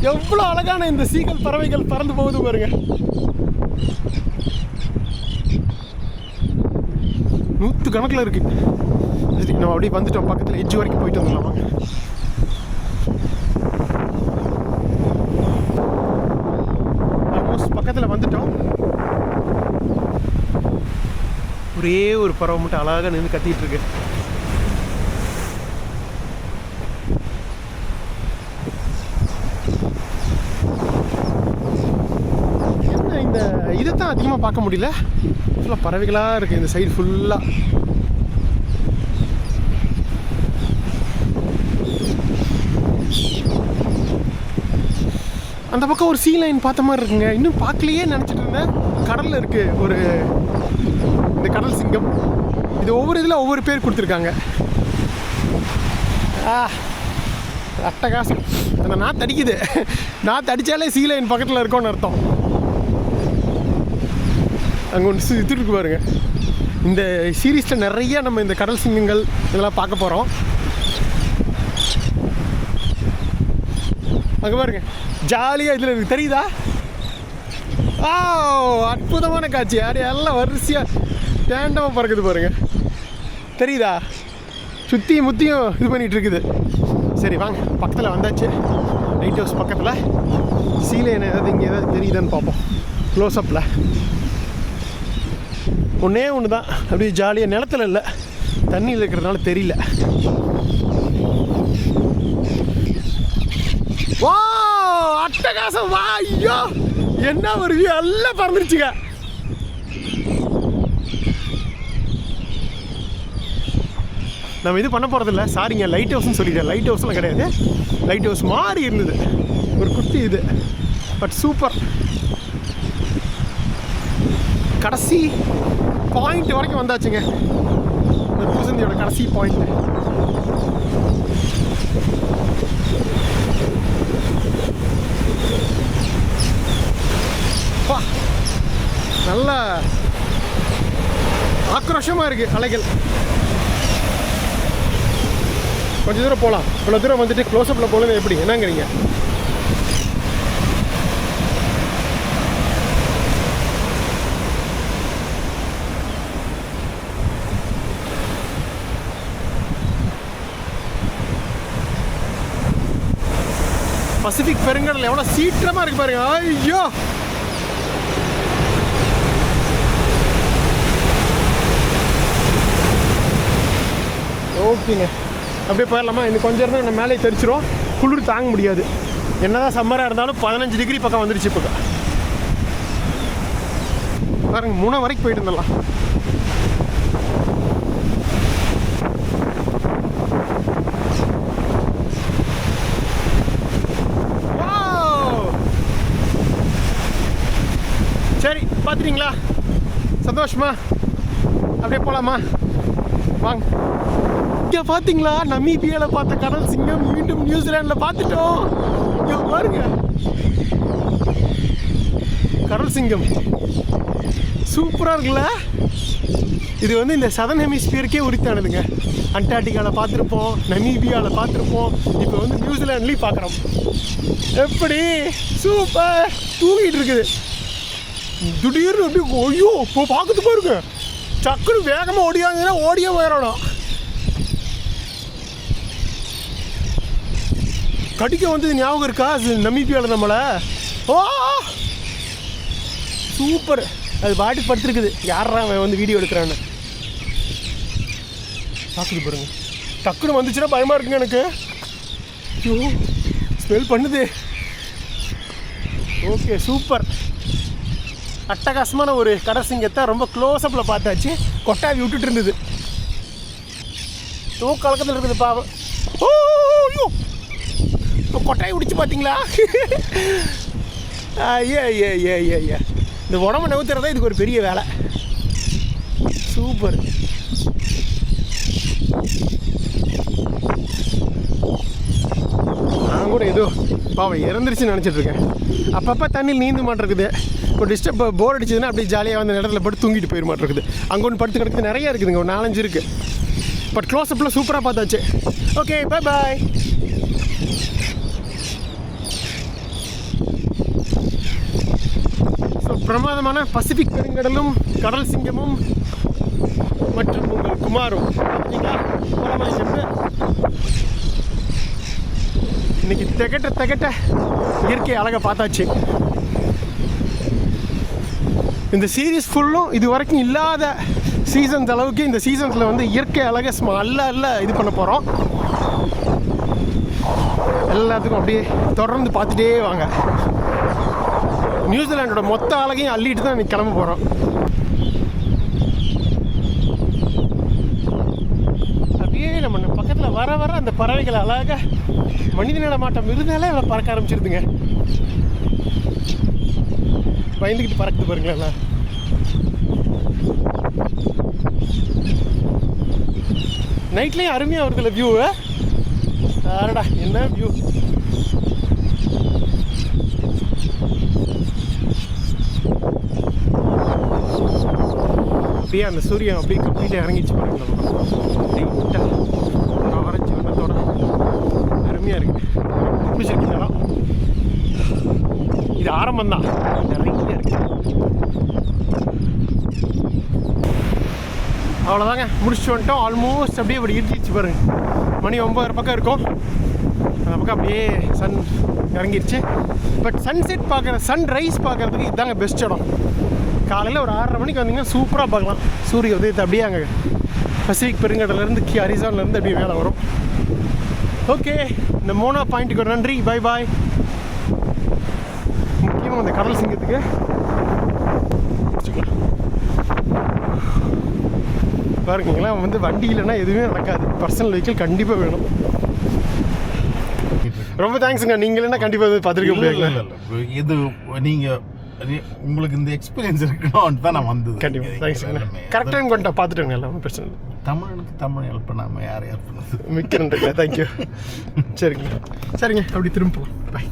எவ்வளோ அழகான இந்த சீகல் பறவைகள் பறந்து போகுது பாருங்க. 100 கணக்கில் இருக்கு. நம்ம அப்படியே வந்துட்டோம், பக்கத்தில் எட்ஜ் வரைக்கும் போயிட்டு வந்துடலாம் வாங்க. ஆல்மோஸ்ட் பக்கத்தில் வந்துட்டோம். ஒரே ஒரு பறவை மட்டும் அழகாக நின்று கத்திட்டு இருக்கு. இந்த இதைத்தான் அதிகமாக பார்க்க முடியல. ஃபுல்லாக பறவைகளாக இருக்குது இந்த சைடு ஃபுல்லாக. அந்த பக்கம் ஒரு சீ லைன் பார்த்த மாதிரி இருக்குங்க. இன்னும் பார்க்கலையே நினச்சிட்டு இருந்தேன். கடலில் இருக்குது ஒரு இந்த கடல் சிங்கம். இது ஒவ்வொரு இதில் ஒவ்வொரு பேர் கொடுத்துருக்காங்க. அட்டகாசம். அந்த நாற்று அடிக்குது. நாற்று அடித்தாலே சீ லைன் பக்கத்தில் இருக்கோன்னு அர்த்தம். அங்கே ஒன்று இது இருக்கு பாருங்க. இந்த சீரீஸில் நிறைய நம்ம இந்த கடல் சிங்கங்கள் இதெல்லாம் பார்க்க போகிறோம். அங்கே பாருங்க ஜாலியாக இதில் இருக்குது, தெரியுதா? அற்புதமான காட்சி. அப்படியே எல்லாம் வரிசையாக டேண்டமாக பறக்குது பாருங்க, தெரியுதா? சுற்றியும் முற்றியும் இது பண்ணிகிட்டு இருக்குது. சரி வாங்க, பக்கத்தில் வந்தாச்சு. லைட் ஹவுஸ் பக்கத்தில் சீலைன் ஏதாவது இங்கே ஏதாவது தெரியுதான்னு பார்ப்போம் க்ளோஸ்அப்பில். ஒன்றே ஒன்று தான், அப்படியே ஜாலியாக நிலத்தில் இல்லை, தண்ணியில் இருக்கிறதுனால தெரியல. வா அட்டகாசம், வா. ஐயோ என்ன ஒரு வியூ, எல்லாம் பறந்துருச்சுங்க. நம்ம இது பண்ண போகிறதில்ல, சாரிங்க. லைட் ஹவுஸ்ன்னு சொல்லிட்டேன். லைட் ஹவுஸ்லாம் கிடையாது, லைட் ஹவுஸ் மாதிரி இருந்தது ஒரு குட்டி இது. But super. கடைசி பாயிண்ட் வரைக்கும் வந்தாச்சுங்க. இந்த பூசந்தியோட கடைசி பாயிண்ட். நல்ல ஆக்ரோஷமாக இருக்குது அலைகள். கொஞ்சம் தூரம் போகலாம். இவ்வளோ தூரம் வந்துட்டு க்ளோஸ்அப்பில் போகலாம் எப்படி என்னங்கிறீங்க? பசிபிக் பெருங்கடல் எவ்வளோ சீக்கிரமாக இருக்கு பாருங்க. ஐயோ, ஓகேங்க, அப்படியே போயிடலாமா? இன்னும் கொஞ்சம் இருந்தால் நம்ம மேலே தெரிச்சிரும். குளிர் தாங்க முடியாது. என்னதான் சம்மராக இருந்தாலும் 15 டிகிரி பக்கம் வந்துருச்சு. இப்போ பாருங்க, 3 வரைக்கும் போயிட்டு இருந்தலாம். சரி, பார்த்துட்டீங்களா? சந்தோஷமா? அப்படியே போகலாமா? வாங்க. இங்கே பார்த்தீங்களா, நமீபியாவில் பார்த்த கடல் சிங்கம் மீண்டும் நியூசிலாண்டில் பார்த்துட்டோம். இங்கே பாருங்க, கடல் சிங்கம் சூப்பராக இருக்குல்ல? இது வந்து இந்த சதர்ன் ஹெமிஸ்பியருக்கே உரித்தானதுங்க. அண்டார்டிகாவில் பார்த்துருப்போம், நமீபியாவில் பார்த்துருப்போம், இப்போ வந்து நியூசிலாண்ட்லேயும் பார்க்குறோம். எப்படி சூப்பர்! தூங்கிட்டு இருக்குது. திடீர்னு அப்படி ஐயோ இப்போ பார்க்குறது பாருங்க. சக்குன்னு வேகமாக ஓடியாங்கன்னா ஓடியே போயிடணும். கடிக்க வந்து ஞாபகம் இருக்கா நமீபியாவில் நம்மளை? ஓ சூப்பர்! அது பாட்டு படுத்துருக்குது. யாரா அவன் வந்து வீடியோ எடுக்கிறான்னு பார்க்குது பாருங்க. டக்குன்னு வந்துச்சுன்னா பயமாக இருக்குங்க எனக்கு. ஐயோ, ஸ்மெல் பண்ணுது. Okay, super. அட்டகாசமான ஒரு கடல் சிங்கத்தை ரொம்ப க்ளோஸ்அப்பில் பார்த்தாச்சு. கொட்டாவி விட்டுட்டு இருந்தது. கலக்கத்தில் இருக்குது பாவம். ஓ ஐயோ, இப்போ கொட்டாய் பிடிச்சி பார்த்தீங்களா? ஏ இந்த உடம்பு நவுத்துறதா இதுக்கு ஒரு பெரிய வேலை. சூப்பர். நான் கூட ஏதோ பாவம் இறந்துருச்சுன்னு நினச்சிட்ருக்கேன். அப்பப்போ தண்ணியில் நீந்து மாட்டிருக்குது. இப்போ டிஸ்டர்ப் போர் அடிச்சதுன்னா அப்படியே ஜாலியாக வந்து இடத்துல படுத்து தூங்கிட்டு போயிட மாட்டிருக்குது. அங்கே ஒன்று படுத்து கிடக்குது. நிறையா இருக்குதுங்க, ஒரு 4-5 இருக்குது. பட் க்ளோஸ்அப்பில் சூப்பராக பார்த்தாச்சு. Okay, bye bye. ஸோ பிரமாதமான பசிபிக் பெருங்கடலும் கடல் சிங்கமும் மற்றும் உங்கள் குமாரும் பார்த்தீங்களா? இன்னைக்கு திகட்ட இயற்கை அழகை பார்த்தாச்சு. இந்த சீரீஸ் ஃபுல்லும் இது வரைக்கும் இல்லாத சீசன்ஸ் அளவுக்கு இந்த சீசன்ஸில் வந்து இயற்கை அழகை அல்ல இது பண்ண போகிறோம். எல்லாத்துக்கும் அப்படியே தொடர்ந்து பார்த்துட்டே வாங்க. நியூசிலாண்டோட மொத்த அழகையும் அள்ளிட்டு தான் இன்னைக்கு கிளம்ப போகிறோம். அப்படியே நம்ம பக்கத்தில் வர அந்த பறவைகள் அழகாக மனித நடமாட்டம் இருந்தாலே பறக்க ஆரம்பிச்சிருதுங்க. பயந்துக்கிட்டு பறக்குது பாருங்களேன். நைட்லேயும் அருமையாக வருதுல்ல வியூ. ஆடா என்ன வியூ! அப்படியே அந்த சூரியன் அப்படியே கம்ப்ளீட்டாக இறங்கிச்சு பாருங்க. அப்படியே விட்டா ஆரஞ்சு வண்ணத்தோட அருமையாக இருக்குது. பிடிச்சிருக்கீங்களா? இது ஆரம்பம் தான், நிறைய இருக்கு. அவ்வளோதாங்க, முடிச்சுட்டு வந்துட்டோம். ஆல்மோஸ்ட் அப்படியே இப்படி இருந்துச்சு பாருங்க. மணி 9 பக்கம் இருக்கும். அந்த பக்கம் அப்படியே சன் இறங்கிருச்சு. பட் சன்செட் சன்ரைஸ் பார்க்குறதுக்கு இதுதாங்க பெஸ்ட் இடம். காலையில் ஒரு 6:30 மணிக்கு வந்தீங்கன்னா சூப்பராக பார்க்கலாம் சூரிய உதயத்தை. அப்படியே அங்கே பசிபிக் பெருங்கடலேருந்து அரிசான்லேருந்து அப்படியே மேலே வரும். ஓகே, இந்த மோனா பாயிண்ட்டுக்கு ஒரு நன்றி. Bye bye. முக்கியமாக அந்த கடல் சிங்கத்துக்கு பாருங்களா, வந்து வண்டி இல்லைன்னா எதுவுமே நடக்காது. பர்சனல் வெஹிக்கிள் கண்டிப்பாக வேணும். ரொம்ப தேங்க்ஸுங்க. நீங்கள் என்ன கண்டிப்பாக பார்த்துருக்க முடியாது. இது நீங்கள் உங்களுக்கு இந்த எக்ஸ்பீரியன்ஸ் இருக்கணும் தான் நான் வந்தது. கண்டிப்பாக தேங்க்ஸ். கரெக்டாக கொண்டா பார்த்துட்டேங்க, எல்லாம் பிரச்சனை இல்லை. தமிழனுக்கு தமிழ் ஹெல்ப் பண்ணாமல் யார் பண்ணுறது? மிக்க நன்றிங்க, தேங்க்யூ. சரிங்க சரிங்க, அப்படி திரும்ப போகலாம். பாய்.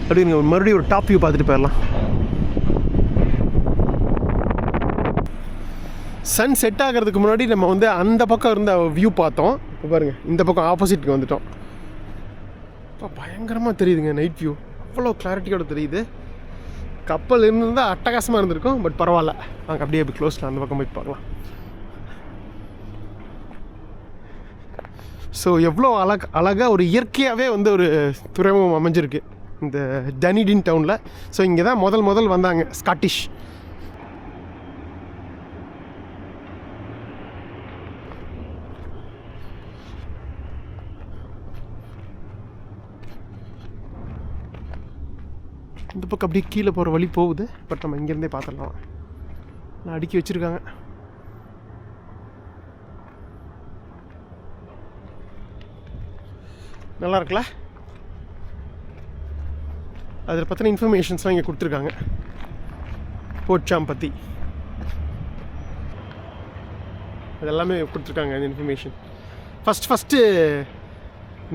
அப்படி நீங்கள் மறுபடியும் ஒரு டாப் வியூ பார்த்துட்டு போயிடலாம். சன் செட் ஆகிறதுக்கு முன்னாடி நம்ம வந்து அந்த பக்கம் இருந்த வியூ பார்த்தோம். இப்போ பாருங்கள், இந்த பக்கம் ஆப்போசிட்க்கு வந்துட்டோம். இப்போ பயங்கரமாக தெரியுதுங்க நைட் வியூ, அவ்வளோ கிளாரிட்டியோட தெரியுது. கப்பல் இருந்திருந்தால் அட்டகாசமாக இருந்திருக்கும், பட் பரவாயில்ல. நாங்கள் அப்படியே இப்போ க்ளோஸில் அந்த பக்கம் போய் பார்க்கலாம். ஸோ எவ்வளோ அழகாக ஒரு இயற்கையாகவே வந்து ஒரு துறைமுகம் அமைஞ்சிருக்கு இந்த டனிடின் டவுனில். ஸோ இங்கே தான் முதல் வந்தாங்க ஸ்காட்டிஷ். இந்த பக்கம் அப்படியே கீழே போகிற வழி போகுது, பட் நம்ம இங்கேருந்தே பார்த்துடலாம். நான் அடுக்கி வச்சுருக்காங்க. நல்லா இருக்குல்ல? அதில் பற்றின இன்ஃபர்மேஷன்ஸ்லாம் இங்கே கொடுத்துருக்காங்க. போர்ட்சாம் பற்றி அதெல்லாமே கொடுத்துருக்காங்க இந்த இன்ஃபர்மேஷன். ஃபஸ்ட்டு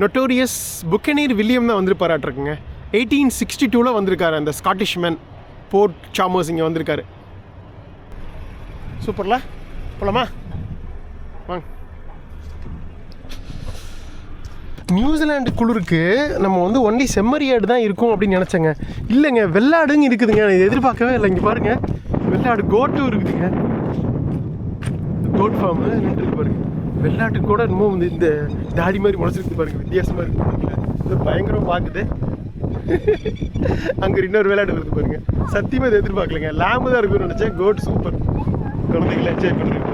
நொட்டோரியஸ் புக்கனீர் வில்லியம் தான் வந்திருப்பாராட்டிருக்குங்க. 1862 வந்திருக்காரு அந்த ஸ்காட்டிஷ் மேன். போர்ட் சாமர்ஸ் இங்கே வந்திருக்காரு. சூப்பர்ல, போலாமா? வாங்க. நியூசிலாண்டு குளிருக்கு நம்ம வந்து ஒன்லி செம்மறியாடு தான் இருக்கும் அப்படின்னு நினச்சேங்க. இல்லைங்க, வெள்ளாடுங்க இருக்குதுங்க. நான் எதிர்பார்க்கவே இல்லை. இங்கே பாருங்கள், வெள்ளாடு கோட்டும் இருக்குதுங்க. கோட் ஃபார்மு நின்றுருக்கு பாருங்க. வெள்ளாட்டுக்கு கூட இன்னமும் வந்து இந்த தாடி மாதிரி முளைச்சிருக்கு பாருங்க, வித்தியாசமாக இருக்குது பாருங்களா. இது பயங்கரமாக பார்க்குது. அங்கே இன்னொரு விளையாடு வருது பாருங்க. சத்தியமாக இதை எதிர்பார்க்கலைங்க. லேம்பு தான் இருக்குன்னு நினச்சேன். கோட் சூப்பர், குழந்தைகளை என்ஜாய் பண்ணுறது.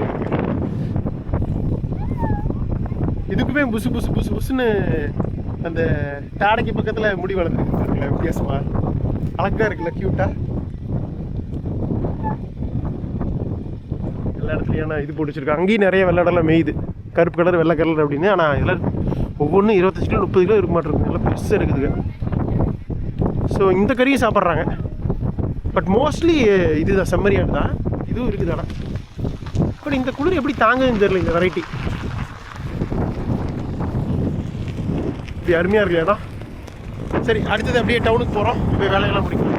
இதுக்குமே புசுன்னு அந்த தாடைக்கு பக்கத்தில் முடி வளர்ந்துருக்கு பாருங்களேன், வித்தியாசமாக அழகாக இருக்குல்ல, க்யூட்டாக. எல்லா இடத்துலையும் ஆனால் இது போட்டு வச்சுருக்காங்க. அங்கேயும் நிறைய வெள்ளாடெல்லாம் மேயுது, கருப்பு கலர் வெள்ளை கலர் அப்படின்னு. ஆனால் இதெல்லாம் ஒவ்வொன்றும் 25 கிலோ 30 கிலோ இருக்க மாட்டேருக்கு, நல்லா பெருசாக இருக்குதுங்க. ஸோ இந்த கறியும் சாப்பிட்றாங்க, பட் மோஸ்ட்லி இதுதான் செம்மறியாடு தான். இதுவும் இருக்குது. ஆனால் பட் இந்த குளிர் எப்படி தாங்குதுன்னு தெரியல இந்த வெரைட்டி. அருமையாக இருக்கு இடம். சரி, அடுத்தது அப்படியே டவுனுக்கு போகிறோம். இப்போ வேலையெல்லாம் முடிக்கும்.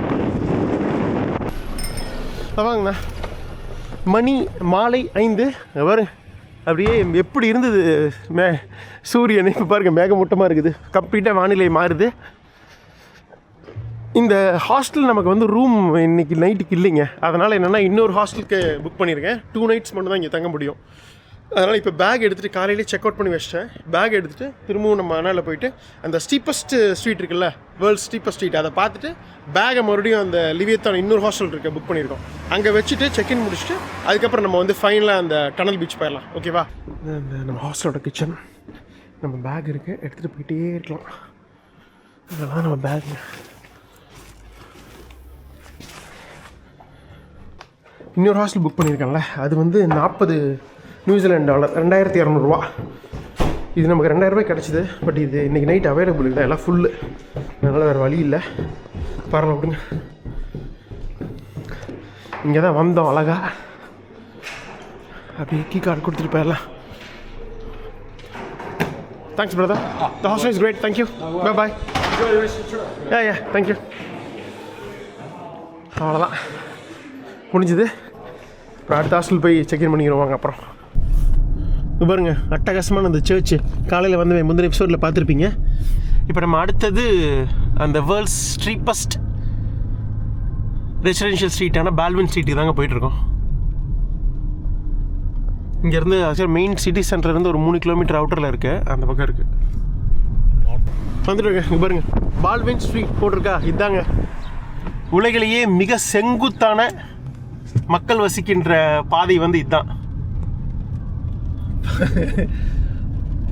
வாங்கண்ணா. மணி மாலை 5. வரு அப்படியே எப்படி இருந்தது சூரியன். இப்போ பாருங்கள், மேகமூட்டமாக இருக்குது. கம்ப்ளீட்டாக வானிலை மாறுது. இந்த ஹாஸ்டல் நமக்கு வந்து ரூம் இன்றைக்கி நைட்டுக்கு இல்லைங்க. அதனால் என்னென்னா இன்னொரு ஹாஸ்டலுக்கு புக் பண்ணியிருக்கேன். 2 nights மட்டும் தான் இங்கே தங்க முடியும். அதனால் இப்போ பேக் எடுத்துகிட்டு காலையிலே செக் அவுட் பண்ணி வச்சிட்டேன். பேக் எடுத்துகிட்டு திரும்பவும் நம்ம அண்ணாவில் போயிட்டு அந்த ஸ்டீப்பஸ்ட் ஸ்ட்ரீட் இருக்குல்ல, வேர்ல்ட் ஸ்டீப்பஸ்ட் ஸ்ட்ரீட், அதை பார்த்துட்டு பேகை மறுபடியும் அந்த லிவியத்தான் இன்னொரு ஹாஸ்டல் இருக்க புக் பண்ணியிருக்கோம். அங்கே வச்சுட்டு செக்இன் முடிச்சுட்டு அதுக்கப்புறம் நம்ம வந்து ஃபைனலாக அந்த டனல் பீச் போயிடலாம். ஓகேவா? இந்த நம்ம ஹாஸ்டலோட கிச்சன், நம்ம பேக் இருக்குது, எடுத்துகிட்டு போயிட்டே இருக்கலாம். இதெல்லாம் நம்ம பேக். இன்னொரு ஹாஸ்டல் புக் பண்ணியிருக்கேன்ல, அது வந்து 40 நியூசிலாந்து டாலர், 2200 ரூபா. இது நமக்கு 2000 ரூபாய் கிடச்சிது. பட் இது இன்றைக்கி நைட் அவைலபிள் இல்லை, எல்லாம் ஃபுல்லு. அதனால் வேறு வழி இல்லை. பரவாயில்ல விடுங்க. இங்கே தான் வந்தோம் அழகாக. அப்படியே கீ கார்டு கொடுத்துட்டு போயிடலாம். Thanks brother, the hostel is great. Thank you, bye bye. Yeah thank you. அவ்வளோதான் முடிஞ்சுது. அப்புறம் அடுத்த ஹாஸ்டல் போய் செக்இன் பண்ணிக்கிறோம். அப்புறம் பாருங்க, அட்டகாசமான அந்த சர்ச்சு காலையில் வந்து முந்தின எபிசோடில் பார்த்துருப்பீங்க. இப்போ நம்ம அடுத்தது அந்த வேர்ல்ட்ஸ் ஸ்ட்ரீப்பஸ்ட் ரெசிடென்ஷியல் ஸ்ட்ரீட்டான பால்வின் ஸ்ட்ரீட்டுக்கு தாங்க போயிட்டுருக்கோம். இங்கேருந்து ஆக்சுவலாக மெயின் சிட்டி சென்டர்லேருந்து ஒரு 3 கிலோமீட்டர் அவுட்டரில் இருக்குது. அந்த பக்கம் இருக்குது. வந்துட்டு இங்கே பாருங்கள், பால்வின் ஸ்ட்ரீட் போட்டிருக்கா. இதாங்க உலகிலேயே மிக செங்குத்தான மக்கள் வசிக்கின்ற பாதை வந்து இதுதான்.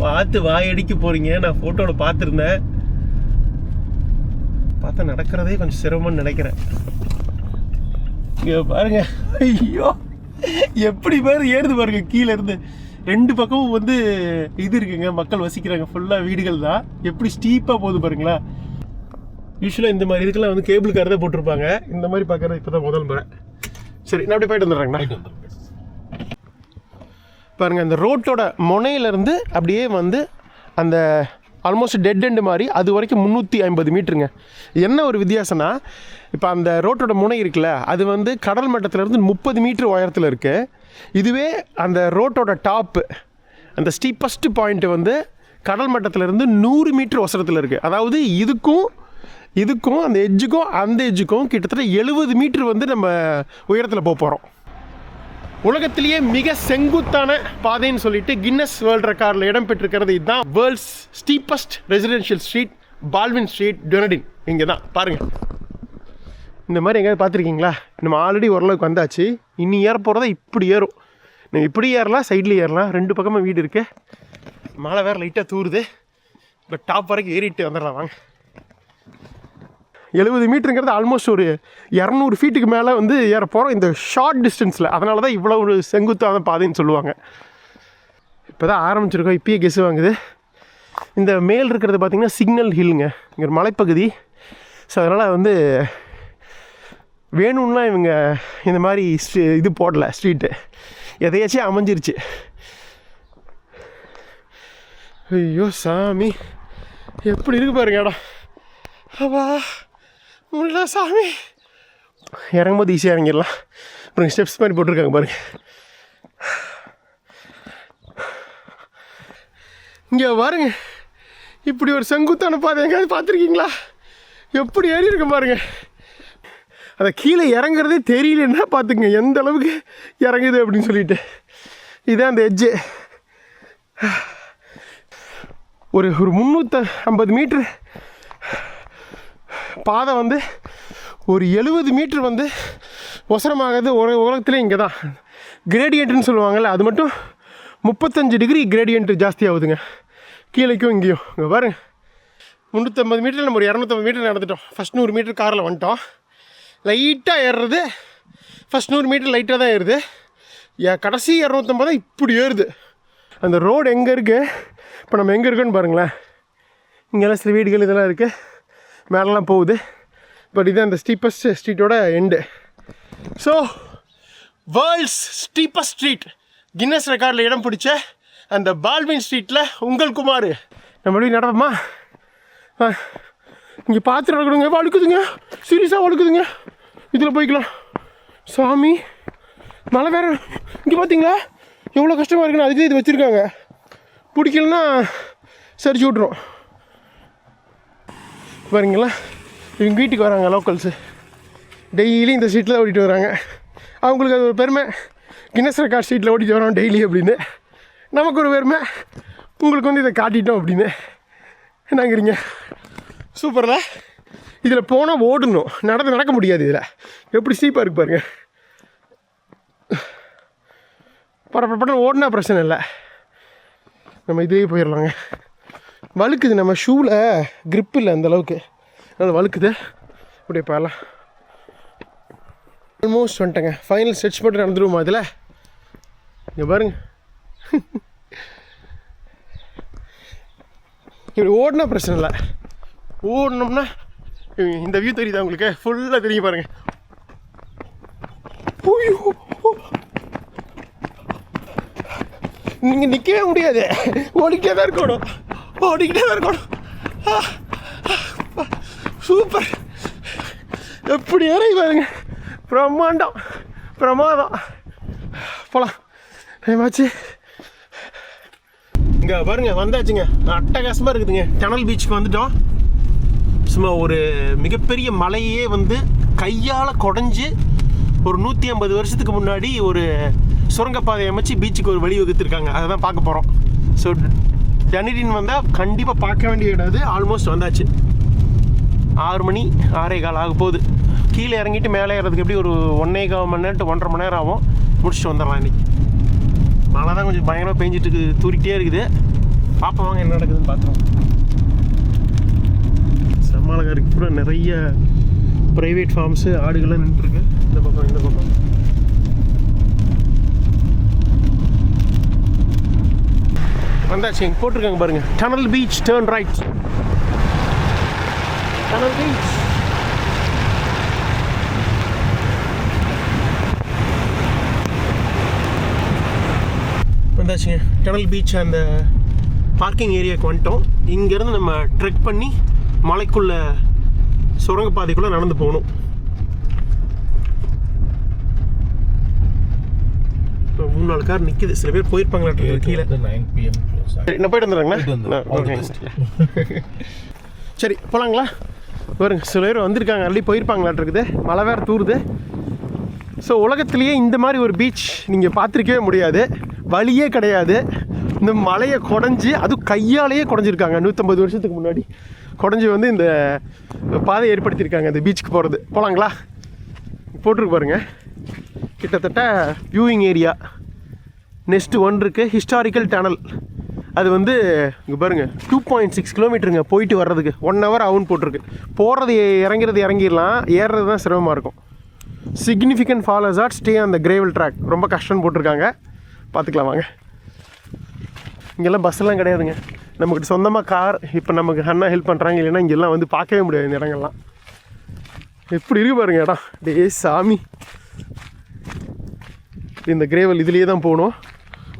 பார்த்து வாயடிக்க போகிறீங்க. நான் ஃபோட்டோவில் பார்த்துருந்தேன். பார்த்தா நடக்கிறதே கொஞ்சம் சிரமம்னு நினைக்கிறேன். இங்கே பாருங்க, ஐயோ எப்படி பேர் ஏறுது பாருங்க கீழே இருந்து. 2 பக்கமும் வந்து இது இருக்குங்க, மக்கள் வசிக்கிறாங்க, ஃபுல்லாக வீடுகள் தான். எப்படி ஸ்டீப்பாக போகுது பாருங்களா. யூஸ்வலாக இந்த மாதிரி இதுக்கெல்லாம் வந்து கேபிள் கார் தான் போட்டிருப்பாங்க. இந்த மாதிரி பார்க்குறது இப்போ தான் முதல் முறை. சரி, நான் அப்படியே போயிட்டு வந்துடுறேங்கண்ணா. பாருங்கள், அந்த ரோட்டோட முனையிலேருந்து அப்படியே வந்து அந்த ஆல்மோஸ்ட் டெட் எண்டு மாதிரி அது வரைக்கும் 350 மீட்டருங்க. என்ன ஒரு வித்தியாசம்னா, இப்போ அந்த ரோட்டோட முனை இருக்குல்ல, அது வந்து கடல் மட்டத்திலேருந்து 30 மீட்டர் உயரத்தில் இருக்குது. இதுவே அந்த ரோட்டோட டாப்பு, அந்த ஸ்டீப்பஸ்ட் பாயிண்ட்டு வந்து கடல் மட்டத்திலேருந்து 100 மீட்டர் உசரத்தில் இருக்குது. அதாவது இதுக்கும் அந்த எட்ஜுக்கும் கிட்டத்தட்ட 70 மீட்டர் வந்து நம்ம உயரத்தில் போக போகிறோம். உலகத்திலேயே மிக செங்குத்தான பாதைன்னு சொல்லிட்டு கின்னஸ் வேர்ல்ட் ரெக்கார்டில் இடம் பெற்றிருக்கிறது இதுதான். World's steepest residential street, Baldwin street, Dunedin. இங்கே தான் பாருங்கள். இந்த மாதிரி எங்கேயாவது பார்த்துருக்கீங்களா? நம்ம ஆல்ரெடி ஓரளவுக்கு வந்தாச்சு. இன்னி ஏற போகிறத இப்படி ஏறும். நம்ம இப்படி ஏறலாம், சைட்லேயும் ஏறலாம். 2 பக்கமாக வீடு இருக்குது. மழை வேறு லைட்டாக தூருது. பட் டாப் வரைக்கும் ஏறிட்டு வந்துடலாம் வாங்க. 70 மீட்டருங்கிறது ஆல்மோஸ்ட் ஒரு 200 ஃபீட்டுக்கு மேலே வந்து ஏற போகிறோம் இந்த ஷார்ட் டிஸ்டன்ஸில். அதனால தான் இவ்வளோ ஒரு செங்குத்தான பாதைன்னு சொல்லுவாங்க. இப்போ தான் ஆரம்பிச்சிருக்கோம், இப்பயே கெஸ் வாங்குது. இந்த மேல் இருக்கிறது பார்த்திங்கன்னா சிக்னல் ஹில்லுங்க, இங்கே ஒரு மலைப்பகுதி. ஸோ அதனால் வந்து வேணும்னா இவங்க இந்த மாதிரி இது போடல, ஸ்ட்ரீட்டு எதையாச்சும் அமைஞ்சிருச்சு. ஐயோ சாமி, எப்படி இருக்கு பாருங்க இடம். அப்பா முடியல சாமி. இறங்கும்போது ஈஸியாக இறங்கிடலாம். அப்புறம் ஸ்டெப்ஸ் மாதிரி போட்டிருக்காங்க பாருங்க. இங்கே பாருங்க, இப்படி ஒரு செங்குத்தான பாதை எங்கேயாவது பார்த்துருக்கீங்களா? எப்படி ஏறி இருக்க பாருங்க. அதை கீழே இறங்குறதே தெரியலன்னா பார்த்துங்க எந்த அளவுக்கு இறங்குது அப்படின்னு சொல்லிட்டு. இதுதான் அந்த எட்ஜு. ஒரு 350 மீட்ரு பாதை வந்து ஒரு 70 மீட்ரு வந்து ஒசரமாகுது. உலகத்துலேயே இங்கே தான் கிரேடியன்ட்டுன்னு சொல்லுவாங்கள்ல, அது மட்டும் 35 டிகிரி கிரேடியன்ட் ஜாஸ்தி ஆகுதுங்க கீழேக்கும் இங்கேயும். இங்கே பாருங்க, 350 மீட்டரில் நம்ம ஒரு 250 மீட்டர் நடந்துட்டோம். ஃபஸ்ட் 100 மீட்டர் காரில் வந்துட்டோம். லைட்டாக ஏறுறது, ஃபஸ்ட் 100 மீட்டர் லைட்டாக தான் ஏறுது. கடைசி 250 தான் இப்படி ஏறுது. அந்த ரோடு எங்கே இருக்குது, இப்போ நம்ம எங்கே இருக்குன்னு பாருங்களேன். இங்கெல்லாம் சில வீடுகள் இதெல்லாம் இருக்குது, மேலெலாம் போகுது. பட் இதுதான் அந்த ஸ்டீப்பஸ்ட் ஸ்ட்ரீட்டோட end. So world's steepest street, Guinness ரெக்கார்டில் இடம் பிடிச்ச அந்த பால்வின் ஸ்ட்ரீட்டில் உங்கள் குமார். நம்ம எப்படி நடப்போமா? இங்கே பார்த்து நடக்கணுங்க. வழுக்குதுங்க, சீரியஸாக வழுக்குதுங்க. இதில் போய்க்கலாம். சாமி, மழை வேறு. இங்கே பார்த்தீங்களா எவ்வளோ கஷ்டமாக இருக்குன்னு, அதுக்கு இது வச்சுருக்காங்க. பிடிக்கலன்னா சரிச்சு விட்ரும். பாருங்களா, இவங்க வீட்டுக்கு வராங்க லோக்கல்ஸு. டெய்லி இந்த ஸ்ட்ரீட்டில் தான் ஓடிட்டு வராங்க. அவங்களுக்கு அது ஒரு பெருமை, கின்னஸ் ரெக்கார்ட் ஸ்ட்ரீட்டில் ஓடிட்டு வரோம் டெய்லி அப்படின்னு. நமக்கு ஒரு பெருமை, உங்களுக்கு வந்து இதை காட்டிட்டோம் அப்படின்னு. என்னங்கிறீங்க? சூப்பரில். இதில் போனால் ஓடணும், நடக்க முடியாது. இதில் எப்படி ஸ்டீப்பாக இருக்கு பாருங்க. படப்பட ஓடினா பிரச்சனை இல்லை, நம்ம இதுலேயே போயிடலாங்க. வழுக்குது, நம்ம ஷூவில் க்ரிப் இல்லை அந்தளவுக்கு, அதனால் வழுக்குது. அப்படியே போயிடலாம். ஆல்மோஸ்ட் வந்துட்டேங்க. ஃபைனல் ஸ்ட்ரெச் போட்டு நடந்துடுவோமா இதில்? இங்கே பாருங்க, இப்படி ஓடினா பிரச்சனை இல்லை. ஓடணும்னா இந்த வியூ தெரியுதா உங்களுக்கு? ஃபுல்லாக தெரியும் பாருங்க. நீங்கள் நிற்கவே முடியாது, ஓடிக்கிட்டே தான் இருக்கணும். சூப்பர், எப்படி ஏறி பாருங்க, பிரமாதம். போகலாம், டைம் ஆச்சு. இங்கே பாருங்க, வந்தாச்சுங்க. அட்டகாசமாக இருக்குதுங்க. டனல் பீச்சுக்கு வந்துட்டோம். சும்மா ஒரு மிகப்பெரிய மலையே வந்து கையால் குடஞ்சி ஒரு 150 வருஷத்துக்கு முன்னாடி ஒரு சுரங்கப்பாதை அமைச்சு பீச்சுக்கு ஒரு வழி வகுத்துருக்காங்க. அதை தான் பார்க்க போகிறோம். ஸோ டனடின் வந்தால் கண்டிப்பாக பார்க்க வேண்டிய இடம் அது. ஆல்மோஸ்ட் வந்தாச்சு. 6 மணி 6:15 ஆக போகுது. கீழே இறங்கிட்டு மேலே ஏறதுக்கு எப்படி ஒரு 1.25 மணி நேரம் to 1.5 மணி நேரம் ஆகும். முடிச்சுட்டு வந்துடலாம் இன்றைக்கி. மழை தான் கொஞ்சம் பயங்கரமாக பெஞ்சிட்டு இருக்குது, தூரிக்கிட்டே இருக்குது. பார்ப்போம் வாங்க என்ன நடக்குதுன்னு பார்த்துருவோம். செம்ம அழகாக இருக்குது. பூரா நிறைய ப்ரைவேட் ஃபார்ம்ஸு ஆடுகள்லாம் நின்றுருக்கு இந்த பக்கம் இந்த பக்கம். வந்தாச்சு, இங்கே போட்டிருக்காங்க பாருங்க, tunnel beach turn right. Tunnel beach வந்தாச்சுங்க. டனல் பீச் அந்த பார்க்கிங் ஏரியாவுக்கு வந்துட்டோம். இங்கேருந்து நம்ம ட்ரெக் பண்ணி மலைக்குள்ள சுரங்கப்பாதைக்குள்ளே நடந்து போகணும். இப்போ 3-4 கார் நிற்கிது. சில பேர் போயிருப்பாங்களா கீழே. 9 PM என்ன போயிட்டு வந்துடுறாங்களா? சரி போகலாங்களா? பாருங்க சில பேர் வந்திருக்காங்க, ஆல்ரெடி போயிருப்பாங்களாட்டு இருக்குது. மழை வேறு தூருது. ஸோ உலகத்துலேயே இந்த மாதிரி ஒரு பீச் நீங்கள் பார்த்துருக்கவே முடியாது, வழியே கிடையாது. இந்த மலையை குடஞ்சி, அதுவும் கையாலேயே குடஞ்சிருக்காங்க. 150 வருஷத்துக்கு முன்னாடி குடஞ்சி வந்து இந்த பாதை ஏற்படுத்தியிருக்காங்க இந்த பீச்சுக்கு போகிறது. போகலாங்களா? போட்டிருக்கு பாருங்கள், கிட்டத்தட்ட வியூவிங் ஏரியா நெக்ஸ்ட்டு 1 இருக்குது. ஹிஸ்டாரிக்கல் டனல், அது வந்து இங்கே பாருங்கள் 2.6 கிலோமீட்டருங்க போயிட்டு வர்றதுக்கு 1 hour ஆகுன்னு போட்டிருக்கு. போகிறது இறங்கிடலாம், ஏறுறது தான் சிரமமாக இருக்கும். Significant fall hazard, stay on the gravel track. ரொம்ப கஷ்டம்னு போட்டிருக்காங்க, பார்த்துக்கலாம் வாங்க. இங்கெல்லாம் பஸ்ஸெல்லாம் கிடையாதுங்க, நம்மக்கிட்ட சொந்தமாக கார். இப்போ நமக்கு அண்ணா ஹெல்ப் பண்ணுறாங்க, இல்லைன்னா இங்கெல்லாம் வந்து பார்க்கவே முடியாது இந்த இடங்கள்லாம். எப்படி இருக்கு பாருங்க இடம், டே சாமி. இந்த கிரேவல் இதுலேயே தான் போகணும்,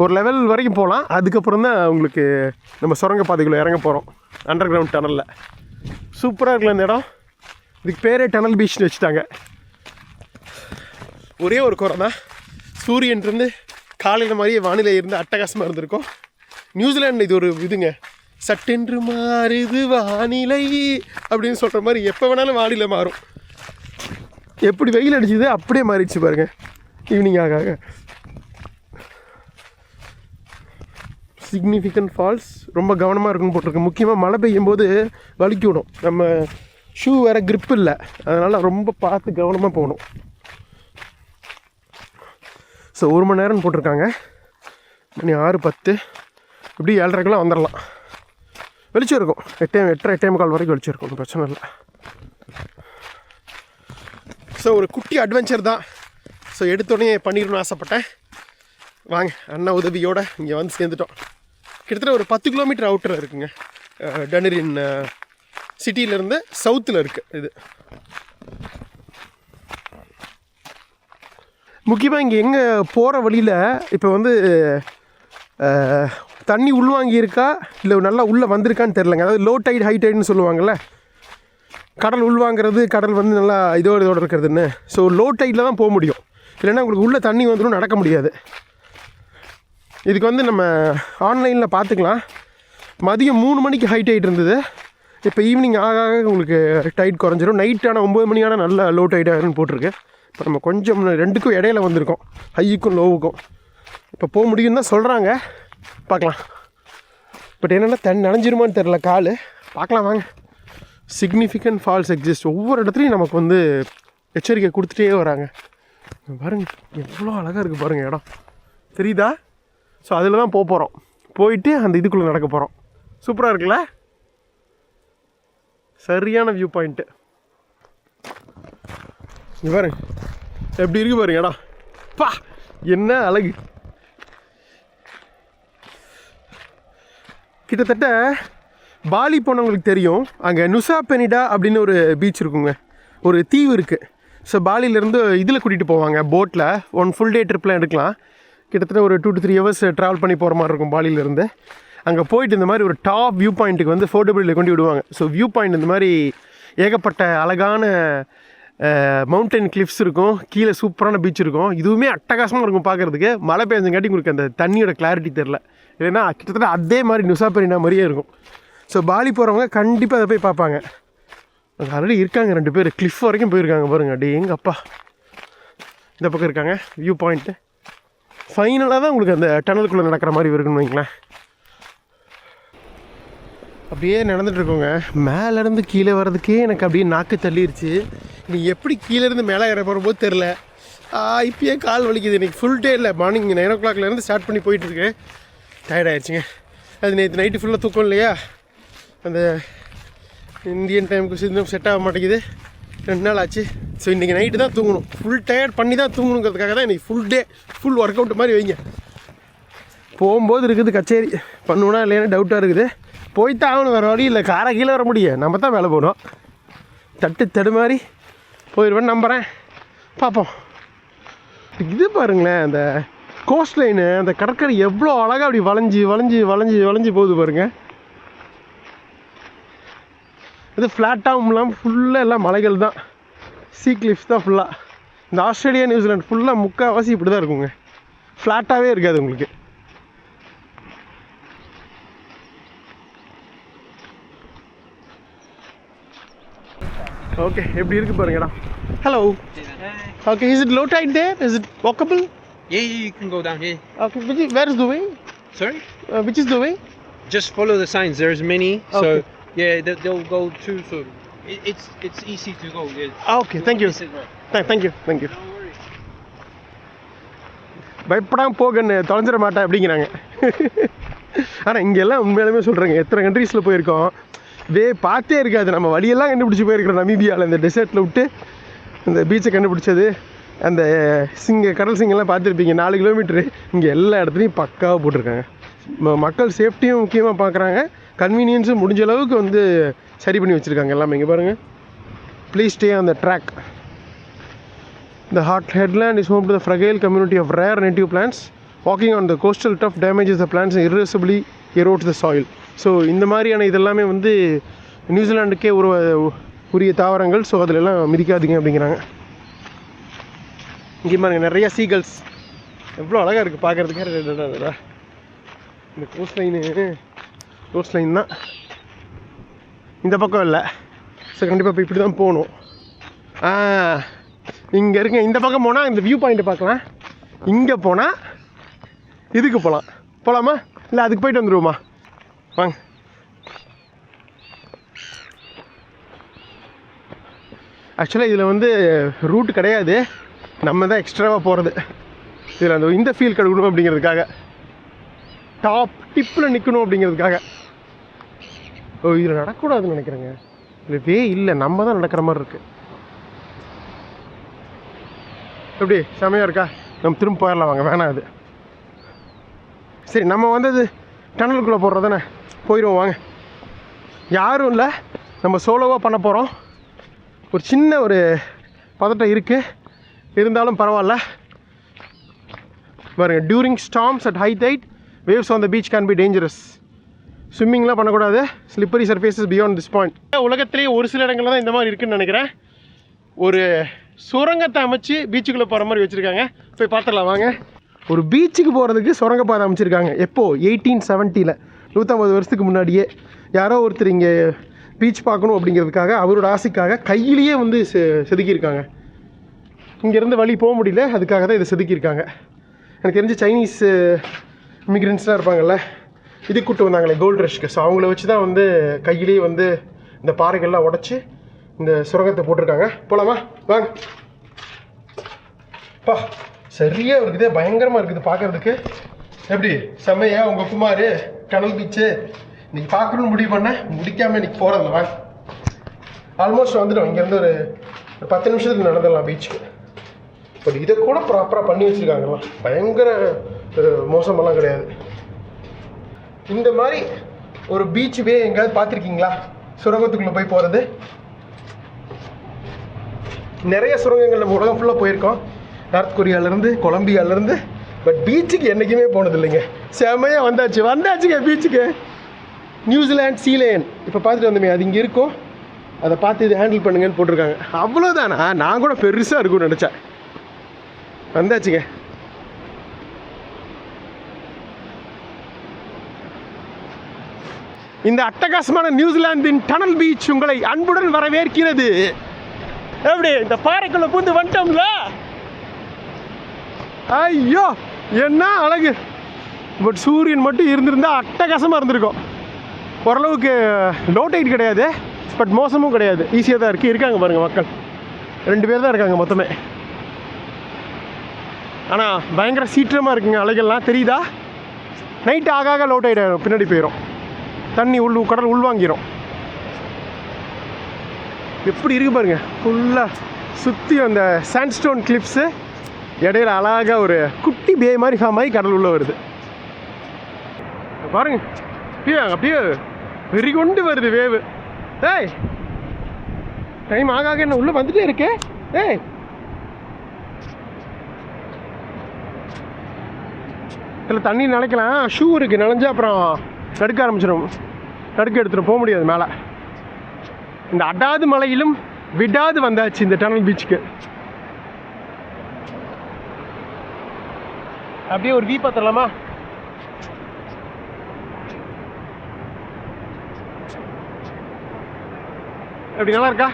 ஒரு லெவல் வரைக்கும் போகலாம். அதுக்கப்புறம் தான் உங்களுக்கு நம்ம சுரங்கப்பாதைக்குள்ளே இறங்க போகிறோம், அண்டர் கிரவுண்ட் டனலில். சூப்பராக இருக்குல்ல இந்த இடம். இதுக்கு பேரே டனல் பீச்னு வச்சுட்டாங்க. ஒரே ஒரு குறை தான், சூரியன்லேருந்து காலையில் மாதிரியே வானிலை இருந்து அட்டகாசமாக இருந்திருக்கும். நியூசிலாண்டு இது ஒரு இதுங்க, சட்டென்று மாறுது வானிலை அப்படின்னு சொல்கிற மாதிரி எப்போ வேணாலும் வானிலை மாறும். எப்படி வெயில் அடிச்சுது அப்படியே மாறிடுச்சு பாருங்கள் ஈவினிங் ஆக ஆக. சிக்னிஃபிகண்ட் ஃபால்ஸ், ரொம்ப கவனமாக இருக்குன்னு போட்டிருக்கு. முக்கியமாக மழை பெய்யும் போது வலிக்கி விடும். நம்ம ஷூ வேறு grip இல்லை, அதனால் ரொம்ப பார்த்து கவனமாக போகணும். ஸோ 1 மணி நேரம்னு போட்டிருக்காங்க. மணி 6:10, இப்படி 7:30 வந்துடலாம். வெளிச்சம் இருக்கும், 8:30 வரைக்கும் வெளிச்சம் இருக்கும், பிரச்சனை இல்லை. ஸோ ஒரு குட்டி அட்வென்ச்சர் தான். ஸோ எடுத்தோடனே பண்ணிடணும்னு ஆசைப்பட்டேன். வாங்க, அண்ணா உதவியோடு இங்கே வந்து சேர்ந்துட்டோம். கிட்டத்தட்ட ஒரு 10 கிலோமீட்டர் அவுட்டரில் இருக்குங்க. டனரின் சிட்டியிலேருந்து சவுத்தில் இருக்குது இது. முக்கியமாக இங்கே எங்கே போகிற வழியில் இப்போ வந்து தண்ணி உள்வாங்கியிருக்கா இல்லை நல்லா உள்ளே வந்திருக்கான்னு தெரிலங்க. அதாவது லோ டைட் ஹை டைடுன்னு சொல்லுவாங்கள்ல, கடல் உள்வாங்கிறது, கடல் வந்து நல்லா இதோடு இருக்கிறதுன்னு. ஸோ லோ டைட்டில் தான் போக முடியும், இல்லைன்னா உங்களுக்கு உள்ளே தண்ணி வந்துடும், நடக்க முடியாது. இதுக்கு வந்து நம்ம ஆன்லைனில் பார்த்துக்கலாம். மதியம் 3 மணிக்கு ஹை டைட் இருந்தது, இப்போ ஈவினிங் ஆக உங்களுக்கு டைட் குறைஞ்சிரும். நைட்டான 9 மணியான நல்ல லோ டைட்டாகனு போட்டிருக்கு. இப்போ நம்ம கொஞ்சம் 2க்கும் இடையில வந்திருக்கோம், ஹைக்கும் லோவுக்கும். இப்போ போக முடியும்னு தான் சொல்கிறாங்க, பார்க்கலாம். பட் என்னென்னா தண்ணி நனைஞ்சிருமான்னு தெரில கால், பார்க்கலாம் வாங்க. Significant falls exist. ஒவ்வொரு இடத்துலையும் நமக்கு வந்து எச்சரிக்கை கொடுத்துட்டே வராங்க. பாருங்கள் எவ்வளோ அழகாக இருக்குது பாருங்கள் இடம், தெரியுதா? ஸோ அதில் தான் போகிறோம், போயிட்டு அந்த இதுக்குள்ளே நடக்க போகிறோம். சூப்பராக இருக்குல்ல, சரியான வியூ பாயிண்ட்டு. இங்கே பாருங்க எப்படி இருக்குது பாருங்க இடம், பா என்ன அழகு. கிட்டத்தட்ட பாலி போனவங்களுக்கு தெரியும், அங்கே நுசா பெனிடா அப்படின்னு ஒரு பீச் இருக்குங்க, ஒரு தீவு இருக்குது. ஸோ பாலியிலேருந்து இதில் கூட்டிகிட்டு போவாங்க, போட்டில் 1 full day ட்ரிப்லாம் எடுக்கலாம். கிட்டத்தட்ட ஒரு 2 to 3 hours ட்ராவல் பண்ணி போகிற மாதிரி இருக்கும் பாலியிலேருந்து. அங்கே போயிட்டு இந்த மாதிரி ஒரு டாப் வியூ பாயிண்ட்டுக்கு வந்து ஃபோர்டபுளில் கொண்டு விடுவாங்க. ஸோ வியூ பாயிண்ட் இந்த மாதிரி ஏகப்பட்ட அழகான மவுண்டன் கிளிஃப்ஸ் இருக்கும், கீழே சூப்பரான பீச் இருக்கும். இதுவுமே அட்டகாசமாக இருக்கும் பார்க்குறதுக்கு. மழை பெஞ்சங்காட்டி உங்களுக்கு அந்த தண்ணியோட கிளாரிட்டி தெரில, இல்லைன்னா கிட்டத்தட்ட அதே மாதிரி நுசா பெனிடா மாதிரியே இருக்கும். ஸோ பாலி போகிறவங்க கண்டிப்பாக அதை போய் பார்ப்பாங்க. அங்கே ஆல்ரெடி இருக்காங்க 2 பேர், கிளிஃப் வரைக்கும் போயிருக்காங்க பாருங்கள். அப்படி எங்கள் அப்பா இந்த பக்கம் இருக்காங்க வியூ பாயிண்ட்டு. ஃபைனலாக தான் உங்களுக்கு அந்த டனலுக்குள்ளே நடக்கிற மாதிரி இருக்குன்னு வைங்களேன். அப்படியே நடந்துகிட்ருக்கோங்க. மேலேருந்து கீழே வர்றதுக்கே எனக்கு அப்படியே நாக்கு தள்ளிடுச்சு. நீ எப்படி கீழேருந்து மேலே ஏற போகிறபோது தெரில. இப்பயே கால் வலிக்குது. இன்றைக்கி ஃபுல் டே இல்லை, மார்னிங் 9 o'clockலேருந்து ஸ்டார்ட் பண்ணி போயிட்டுருக்கு. டயர்ட் ஆகிடுச்சிங்க. அது நேற்று நைட்டு ஃபுல்லாக தூக்கம் இல்லையா, அந்த இந்தியன் டைமுக்கு இன்னும் செட் ஆக மாட்டேங்குது. 2 நாள் ஆச்சு. ஸோ இன்றைக்கி நைட்டு தான் தூங்கணும். ஃபுல் டயர்ட் பண்ணி தான் தூங்கணுங்கிறதுக்காக தான் இன்றைக்கி full day full work out மாதிரி வைங்க. போகும்போது இருக்குது கச்சேரி, பண்ணுவோனா இல்லையானு டவுட்டாக இருக்குது. போய்த்தான் ஆகணும், வேறு வழி இல்லை. காரை கீழே வர முடியும், நம்ம தான் வேலை போகணும். தடு மாதிரி போயிடுவேன்னு நம்புகிறேன். பார்ப்போம். இது பாருங்களேன், அந்த கோஸ்ட் லைனு, அந்த கடற்கரை எவ்வளோ அழகாக அப்படி வளைஞ்சி வளைஞ்சி வளைஞ்சி வளைஞ்சி போகுது பாருங்கள். இது ஃப்ளாட்டாகவும் இல்லாமல் ஃபுல்லாக எல்லாம் மலைகள் தான், சீ கிளிஃப்ஸ் தான் ஃபுல்லாக. இந்த ஆஸ்திரேலியா நியூசிலாந்து ஃபுல்லாக முக்கால்வாசி இப்படி தான் இருக்குங்க, ஃப்ளாட்டாகவே இருக்காது உங்களுக்கு. ஓகே, எப்படி இருக்குது பாருங்கடா. Hello. Okay, is it low tide there? Is it walkable? Yeah, you can go down here. Okay, where is the way? Sorry? Which is the way? Just follow the signs. There's many. Okay. So yeah, they'll go to. So it's easy to go. Yeah. Okay, thank you. Thank you. No worries. பயப்படாமல் போகன்னு தொலைஞ்சிட மாட்டேன் அப்படிங்கிறாங்க. ஆனால் இங்கெல்லாம் உண்மையாலுமே சொல்கிறேங்க, எத்தனை கண்ட்ரீஸில் போயிருக்கோம், பார்த்தே இருக்காது. நம்ம வழியெல்லாம் கண்டுபிடிச்சி போயிருக்கிறோம். நமீபியாவில் இந்த டெசர்ட்டில் விட்டு இந்த பீச்சை கண்டுபிடிச்சது, அந்த கடல் சிங்கெல்லாம் பார்த்துருப்பீங்க, 4 கிலோமீட்ரு. இங்கே எல்லா இடத்துலையும் பக்காவாக போட்டிருக்காங்க. மக்கள் சேஃப்டியும் முக்கியமாக பார்க்குறாங்க, கன்வீனியன்ஸும் முடிஞ்ச அளவுக்கு வந்து சரி பண்ணி வச்சுருக்காங்க எல்லாமே. இங்கே பாருங்கள், please stay on the track. The headland is home to the fragile community of rare native plants. Walking on the coastal tuff damages the plants and irreversibly erodes the soil. So இந்த மாதிரியான இதெல்லாமே வந்து நியூசிலாண்டுக்கே உரிய தாவரங்கள். So அதிலெல்லாம் மிதிக்காதீங்க அப்படிங்கிறாங்க. இங்கே பாருங்க, நிறையா சீகல்ஸ் எவ்வளோ அழகாக இருக்குது பார்க்குறதுக்கே. இந்த கோஸ்ட் லைன் தான் இந்த பக்கம் இல்லை. ஸோ கண்டிப்பாக இப்போ இப்படி தான் போகணும். இங்கே இருங்க, இந்த பக்கம் போனால் இந்த வியூ பாயிண்ட்டை பார்க்கலாம். இங்கே போனால் இதுக்கு போகலாமா இல்லை அதுக்கு போயிட்டு வந்துடுவோமா? வாங்க. ஆக்சுவலாக இதில் வந்து ரூட் கிடையாது, நம்ம தான் எக்ஸ்ட்ராவாக போகிறது. இதில் அந்த இந்த ஃபீல் கொடுக்கணும் அப்படிங்கிறதுக்காக, டாப் டிப்பில் நிற்கணும் அப்படிங்கிறதுக்காக. ஓ, இதில் நடக்கூடாதுன்னு நினைக்கிறேங்க. இல்லை இல்லை, நம்ம தான் நடக்கிற மாதிரி இருக்குது. எப்படி செமையாக இருக்கா? நம்ம திரும்ப போயிடலாம் வாங்க. வேணாம் அது. சரி, நம்ம வந்தது டனலுக்குள்ளே போடுறது தானே, போயிடுவோம் வாங்க. யாரும் இல்லை, நம்ம சோலோவாக பண்ண போகிறோம். ஒரு சின்ன பதட்டம் இருக்குது, இருந்தாலும் பரவாயில்ல. பாருங்க, during storms at high tide waves on the beach can be dangerous. ஸ்விம்மிங்லாம் பண்ணக்கூடாது, slippery surfaces beyond this point. உலகத்திலேயே ஒரு சில இடங்களில் தான் இந்த மாதிரி இருக்குதுன்னு நினைக்கிறேன். ஒரு சுரங்கத்தை அமைச்சு பீச்சுக்குள்ளே போகிற மாதிரி வச்சுருக்காங்க. போய் பார்த்துடலாம் வாங்க. ஒரு பீச்சுக்கு போகிறதுக்கு சுரங்கப்பாதை அமைச்சிருக்காங்க. எப்போது? 1870. 150 வருஷத்துக்கு முன்னாடியே யாரோ ஒருத்தர் இங்கே பீச் பார்க்கணும் அப்படிங்கிறதுக்காக, அவரோட ஆசைக்காக கையிலேயே வந்து செதுக்கியிருக்காங்க. இங்கேருந்து வழி போக முடியல, அதுக்காக தான் இதை செதுக்கியிருக்காங்க. எனக்கு தெரிஞ்ச சைனீஸ் இமிக்ரெண்ட்ஸ்லாம் இருப்பாங்கள்ல, இது கூப்பிட்டு வந்தாங்களே கோல்டு ரஷ்க்கு. ஸோ அவங்கள வச்சு தான் வந்து கையிலேயே வந்து இந்த பாறைகள்லாம் உடச்சி இந்த சுரங்கத்தை போட்டிருக்காங்க. போகலாமா வாங்க. பா, சரியாக இருக்குது, பயங்கரமாக இருக்குது பார்க்குறதுக்கு. எப்படி செம்மையா உங்கள் குமார் கடல் பீச்சு இன்றைக்கி பார்க்கணுன்னு முடிவு பண்ணேன், முடிக்காமல் இன்றைக்கி போகிறதில்ல வாங்க. ஆல்மோஸ்ட் வந்துடும். இங்கேருந்து ஒரு 10 நிமிஷத்துக்கு நடந்துடலாம் பீச்சுக்கு. பட் இதை கூட ப்ராப்பராக பண்ணி வச்சுருக்காங்கலாம், பயங்கர மோசமெல்லாம் கிடையாது. இந்த மாதிரி ஒரு பீச் வே எங்கேயாவது பார்த்துருக்கீங்களா? சுரங்கத்துக்குள்ளே போய் போகிறது. நிறைய சுரங்கங்கள் நம்ம உலகம் ஃபுல்லாக போயிருக்கோம், நார்த் கொரியாவிலேருந்து கொலம்பியாவிலேருந்து. பட் பீச்சுக்கு என்றைக்குமே போனது இல்லைங்க. செம்மையாக வந்தாச்சுங்க பீச்சுக்கு. நியூசிலாண்ட் சீலேன் இப்போ பார்த்துட்டு வந்தோமே, அது இங்கே இருக்கும். அதை பார்த்து இது ஹேண்டில் பண்ணுங்கன்னு போட்டிருக்காங்க. அவ்வளோதானா? நான் கூட பெருசாக இருக்கும்னு நினச்சேன். வந்தாச்சுங்க. இந்த அட்டகாசமான நியூசிலாந்தின் டனல் பீச் உங்களை அன்புடன் வரவேற்கிறது. எப்படி இந்த பாறைக்குள்ள பூந்து வந்துட்டோம்ல? ஐயோ என்ன அழகு! பட் சூரியன் மட்டும் இருந்திருந்தா அட்டகாசமாக இருந்திருக்கும். ஓரளவுக்கு லோ டைட் கிடையாது, பட் மோசமும் கிடையாது, ஈஸியாக தான் இருக்குது. இருக்காங்க பாருங்கள் மக்கள், 2 பேர் தான் இருக்காங்க மொத்தமே. ஆனால் பயங்கர சீற்றமாக இருக்குங்க. அலைகள்லாம் தெரியுதா? நைட் ஆக லோ டைட் ஆகிடும், பின்னாடி போயிடும், தண்ணி கடல் உள்வாங்கிடும். எப்படி இருக்கு பாருங்க, ஃபுல்லாக சுற்றி அந்த சாண்ட்ஸ்டோன் கிளிப்ஸு, இடையில அழகாக ஒரு குட்டி பே மாதிரி ஃபார்ம் ஆகி கடல் உள்ளே வருது பாருங்க. அப்படியே வெறி கொண்டு வருது வேவு. ஏய், டைம் ஆக என்ன உள்ளே வந்துட்டே இருக்கே. ஏய், இதில் தண்ணி நினைக்கலாம், ஷூ இருக்குது, நினைஞ்சா அப்புறம் தடுக்க ஆரம்பிச்சிடும், தடுக்க எடுத்துகிட்டு போக முடியாது மேலே. இந்த அடாது மலையிலும் விடாது வந்தாச்சு இந்த டனல் பீச்சுக்கு. அப்படியே ஒரு வியூ பார்த்துடலாமா? எப்படி நல்லா இருக்கா?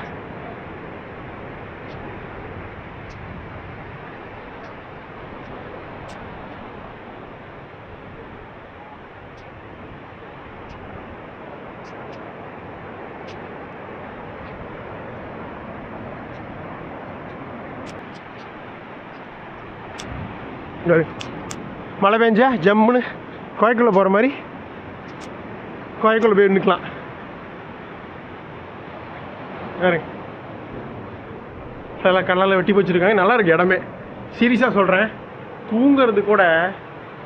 மழை பெஞ்சா ஜம்முன்னு கோயக்குள்ளே போகிற மாதிரி கோயக்குள்ளே போய் நிற்கலாம். எல்லாம் கடலில் வெட்டி வச்சுருக்காங்க, நல்லா இருக்குது இடமே. சீரியஸாக சொல்கிறேன், தூங்கிறது கூட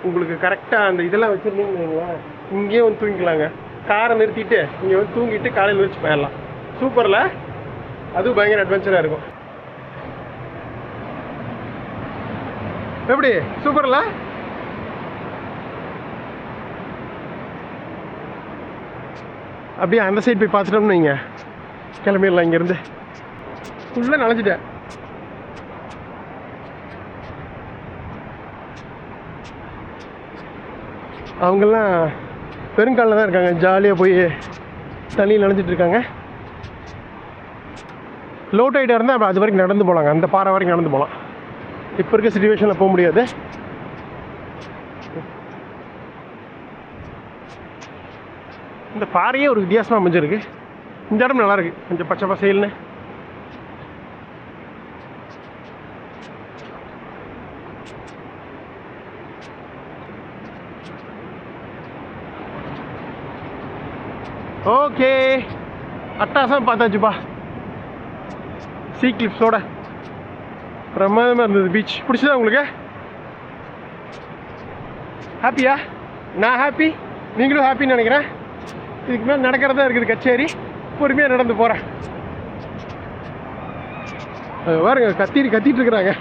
உங்களுக்கு கரெக்டாக அந்த இதெல்லாம் வச்சுருந்தீங்கன்னா இங்கேயே வந்து தூங்கிக்கலாங்க. காரை நிறுத்திட்டு இங்கே வந்து தூங்கிட்டு காலையில் வச்சு போயிடலாம். சூப்பரில், அதுவும் பயங்கர அட்வென்ச்சராக இருக்கும். எப்படி சூப்பர்ல? அப்படியே அந்த சைடு போய் பார்த்துட்டோம்னு வைங்க, கிளம்பிடலாம் இங்கேருந்து. ஃபுல்லாக நனைஞ்சிட்டேன். அவங்கெல்லாம் பெருங்காலில் தான் இருக்காங்க, ஜாலியாக போய் தண்ணியில் நனைஞ்சிட்டு இருக்காங்க. லோ டைடாக இருந்தால் அப்போ அது வரைக்கும் நடந்து போகலாங்க, அந்த பாறை வரைக்கும் நடந்து போகலாம். இப்போ இருக்க சிச்சுவேஷனில் போக முடியாது. இந்த பாறையே ஒரு வித்தியாசமாக அமைஞ்சிருக்கு. இந்த இடம் நல்லாயிருக்கு, கொஞ்சம் பச்சை பசேல்னு. ஓகே, அட்டாசம் பார்த்தாச்சுப்பா, சீ கிளிப்ஸோட. பிரமாதமாக இருந்தது பீச். பிடிச்சதா உங்களுக்கு? ஹாப்பியா? நான் ஹாப்பி, நீங்களும் ஹாப்பின்னு நினைக்கிறேன். இதுக்கு மேலே நடக்கிறதா இருக்குது கச்சேரி. பொறுமையாக நடந்து போகிறேன். பாருங்க, கத்திட்டு இருக்கிறாங்க.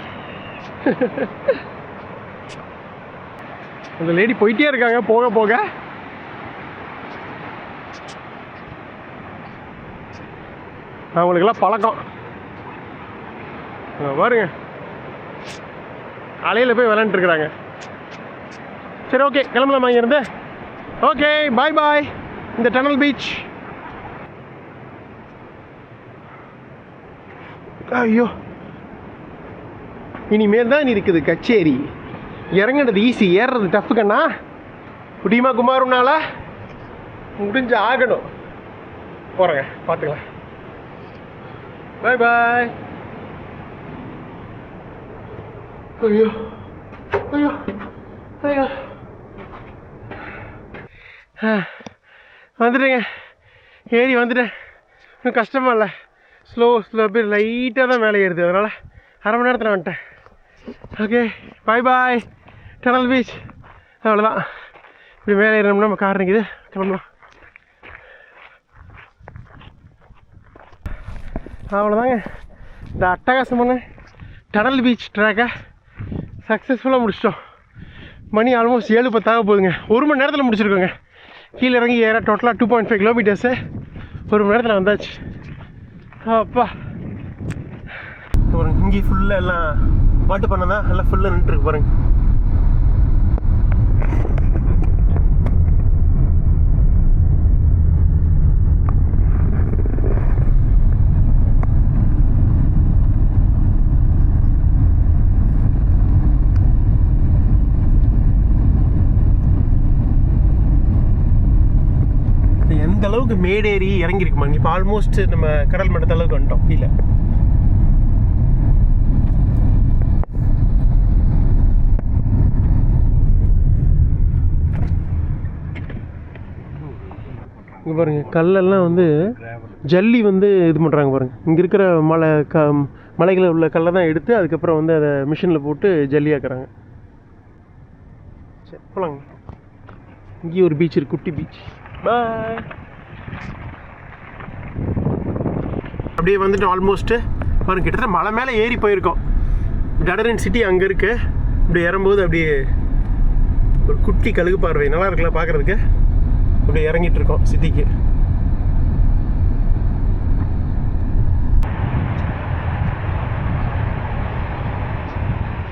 அந்த லேடி போயிட்டே இருக்காங்க போக போக. அவங்களுக்கெல்லாம் பழக்கம். பாருங்க, அலையில் போய் விளையாண்டுருக்குறாங்க. சரி, ஓகே, கிளம்பலாமா இங்கேருந்து? ஓகே, பாய் பாய். இந்த டனல் பீச். ஐயோ, இனிமேல் தான் இருக்குது கச்சேரி. இறங்குறது ஈஸி, ஏறுறது டஃப் கண்ணா. முடியுமா குமாருனால? முடிஞ்சு ஆகணும். போகிறேங்க, பார்த்துக்கலாம். பாய் பாய். ஐயோ ஐயோ ஐயோ, வந்துட்டேங்க, ஏறி வந்துட்டேன். இன்னும் கஷ்டமாக இல்லை, ஸ்லோ அப்படியே லைட்டாக தான் மேலே ஏறுது. அதனால் அரை மணி நேரத்தில் வந்துட்டேன். ஓகே, பாய் பாய் டனல் பீச். அவ்வளோதான், இப்படி மேலே ஏறணும்னா நம்ம கார் நிற்கிது, கிளம்பலாம். அவ்வளோதாங்க, இந்த அட்டகாசமான டனல் பீச் ட்ராக்கை சக்ஸஸ்ஃபுல்லாக முடிச்சிட்டோம். மணி ஆல்மோஸ்ட் 7:10 ஆக போகுதுங்க. 1 மணி நேரத்தில் முடிச்சிருக்கோங்க. கீழே இறங்கி ஏற டோட்டலாக 2.5 கிலோமீட்டர்ஸு 1 மணி நேரத்தில் வந்தாச்சு. அப்பா, பாருங்க, இங்கே ஃபுல்லாக எல்லாம் மாட்டு பண்ண தான் எல்லாம் ஃபுல்லாக நின்றுருக்கு பாருங்க. எந்த அளவுக்கு மேடேறி இறங்கியிருக்குமா, இப்போ ஆல்மோஸ்ட் நம்ம கடல் மட்டத்த அளவுக்கு வந்துட்டோம் கீழே. இங்கே பாருங்கள் கல்லெல்லாம் வந்து ஜல்லி வந்து இது பண்ணுறாங்க பாருங்கள். இங்கே இருக்கிற மலைகளில் உள்ள கல்லை தான் எடுத்து அதுக்கப்புறம் வந்து அதை மிஷினில் போட்டு ஜல்லியாக்குறாங்க. சரி போகலாங்க. இங்கேயும் ஒரு பீச் இருக்குது, குட்டி பீச். பாய். அப்படியே வந்துட்டு ஆல்மோஸ்ட்டு பாருங்க கிட்டத்தட்ட மலை மேலே ஏறி போயிருக்கோம். டடரன் சிட்டி அங்கே இருக்குது. இப்படி ஏறும்போது அப்படியே ஒரு குட்டி கழுகு பார்வை நல்லா இருக்குல்ல பார்க்குறதுக்கு. அப்படியே இறங்கிட்டு இருக்கோம் சிட்டிக்கு.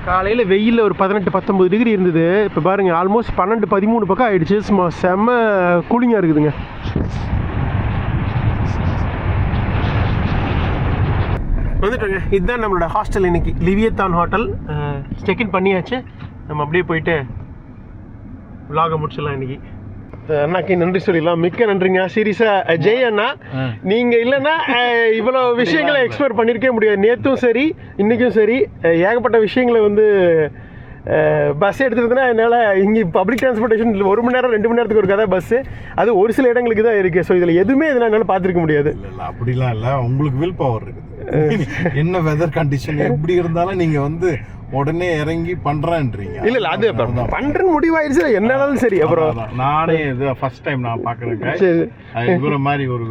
காலையில் வெயிலில் ஒரு 18-19 டிகிரி இருந்தது. இப்போ பாருங்கள் ஆல்மோஸ்ட் 12-13 பக்கம் ஆகிடுச்சு. சும்மா செம்ம கூலிங்காக இருக்குதுங்க. வந்துட்டோங்க. இதுதான் நம்மளோட ஹாஸ்டல். இன்னைக்கு லிவியத்தான் ஹோட்டல் செக்இன் பண்ணியாச்சு. நம்ம அப்படியே போயிட்டு விலாக முடிச்சிடலாம். இன்னைக்கு அண்ணாக்கு நன்றி சொல்லிடலாம். மிக்க நன்றிங்க. சீரியஸாக ஜெய் அண்ணா, நீங்கள் இல்லைன்னா இவ்வளோ விஷயங்களை எக்ஸ்ப்ளோர் பண்ணியிருக்கே முடியாது. நேற்றும் சரி இன்றைக்கும் சரி ஏகப்பட்ட விஷயங்களை வந்து பஸ் எடுத்துருதுன்னா என்னால் இங்கே பப்ளிக் டிரான்ஸ்போர்ட்டேஷன் 1 மணி நேரம் 2 மணி நேரத்துக்கு ஒரு கதை பஸ்ஸு. அது ஒரு சில இடங்களுக்கு தான் இருக்குது. ஸோ இதில் எதுவுமே இதெல்லாம் என்னால் பார்த்துருக்க முடியாது. இல்லை அப்படிலாம் இல்லை, உங்களுக்கு வில் பவர் இருக்குது. என்ன வெதர் கண்டிஷன் எப்படி இருந்தாலும் நீங்கள் வந்து உடனே இறங்கி பண்றேன்றீங்க. இல்ல அது பண்றேன்னு முடிவாயிருச்சு என்னாலும் சரி. அப்புறம் நானே இது ஃபர்ஸ்ட் டைம் நான் பாக்குறேன். இவர மாதிரி ஒரு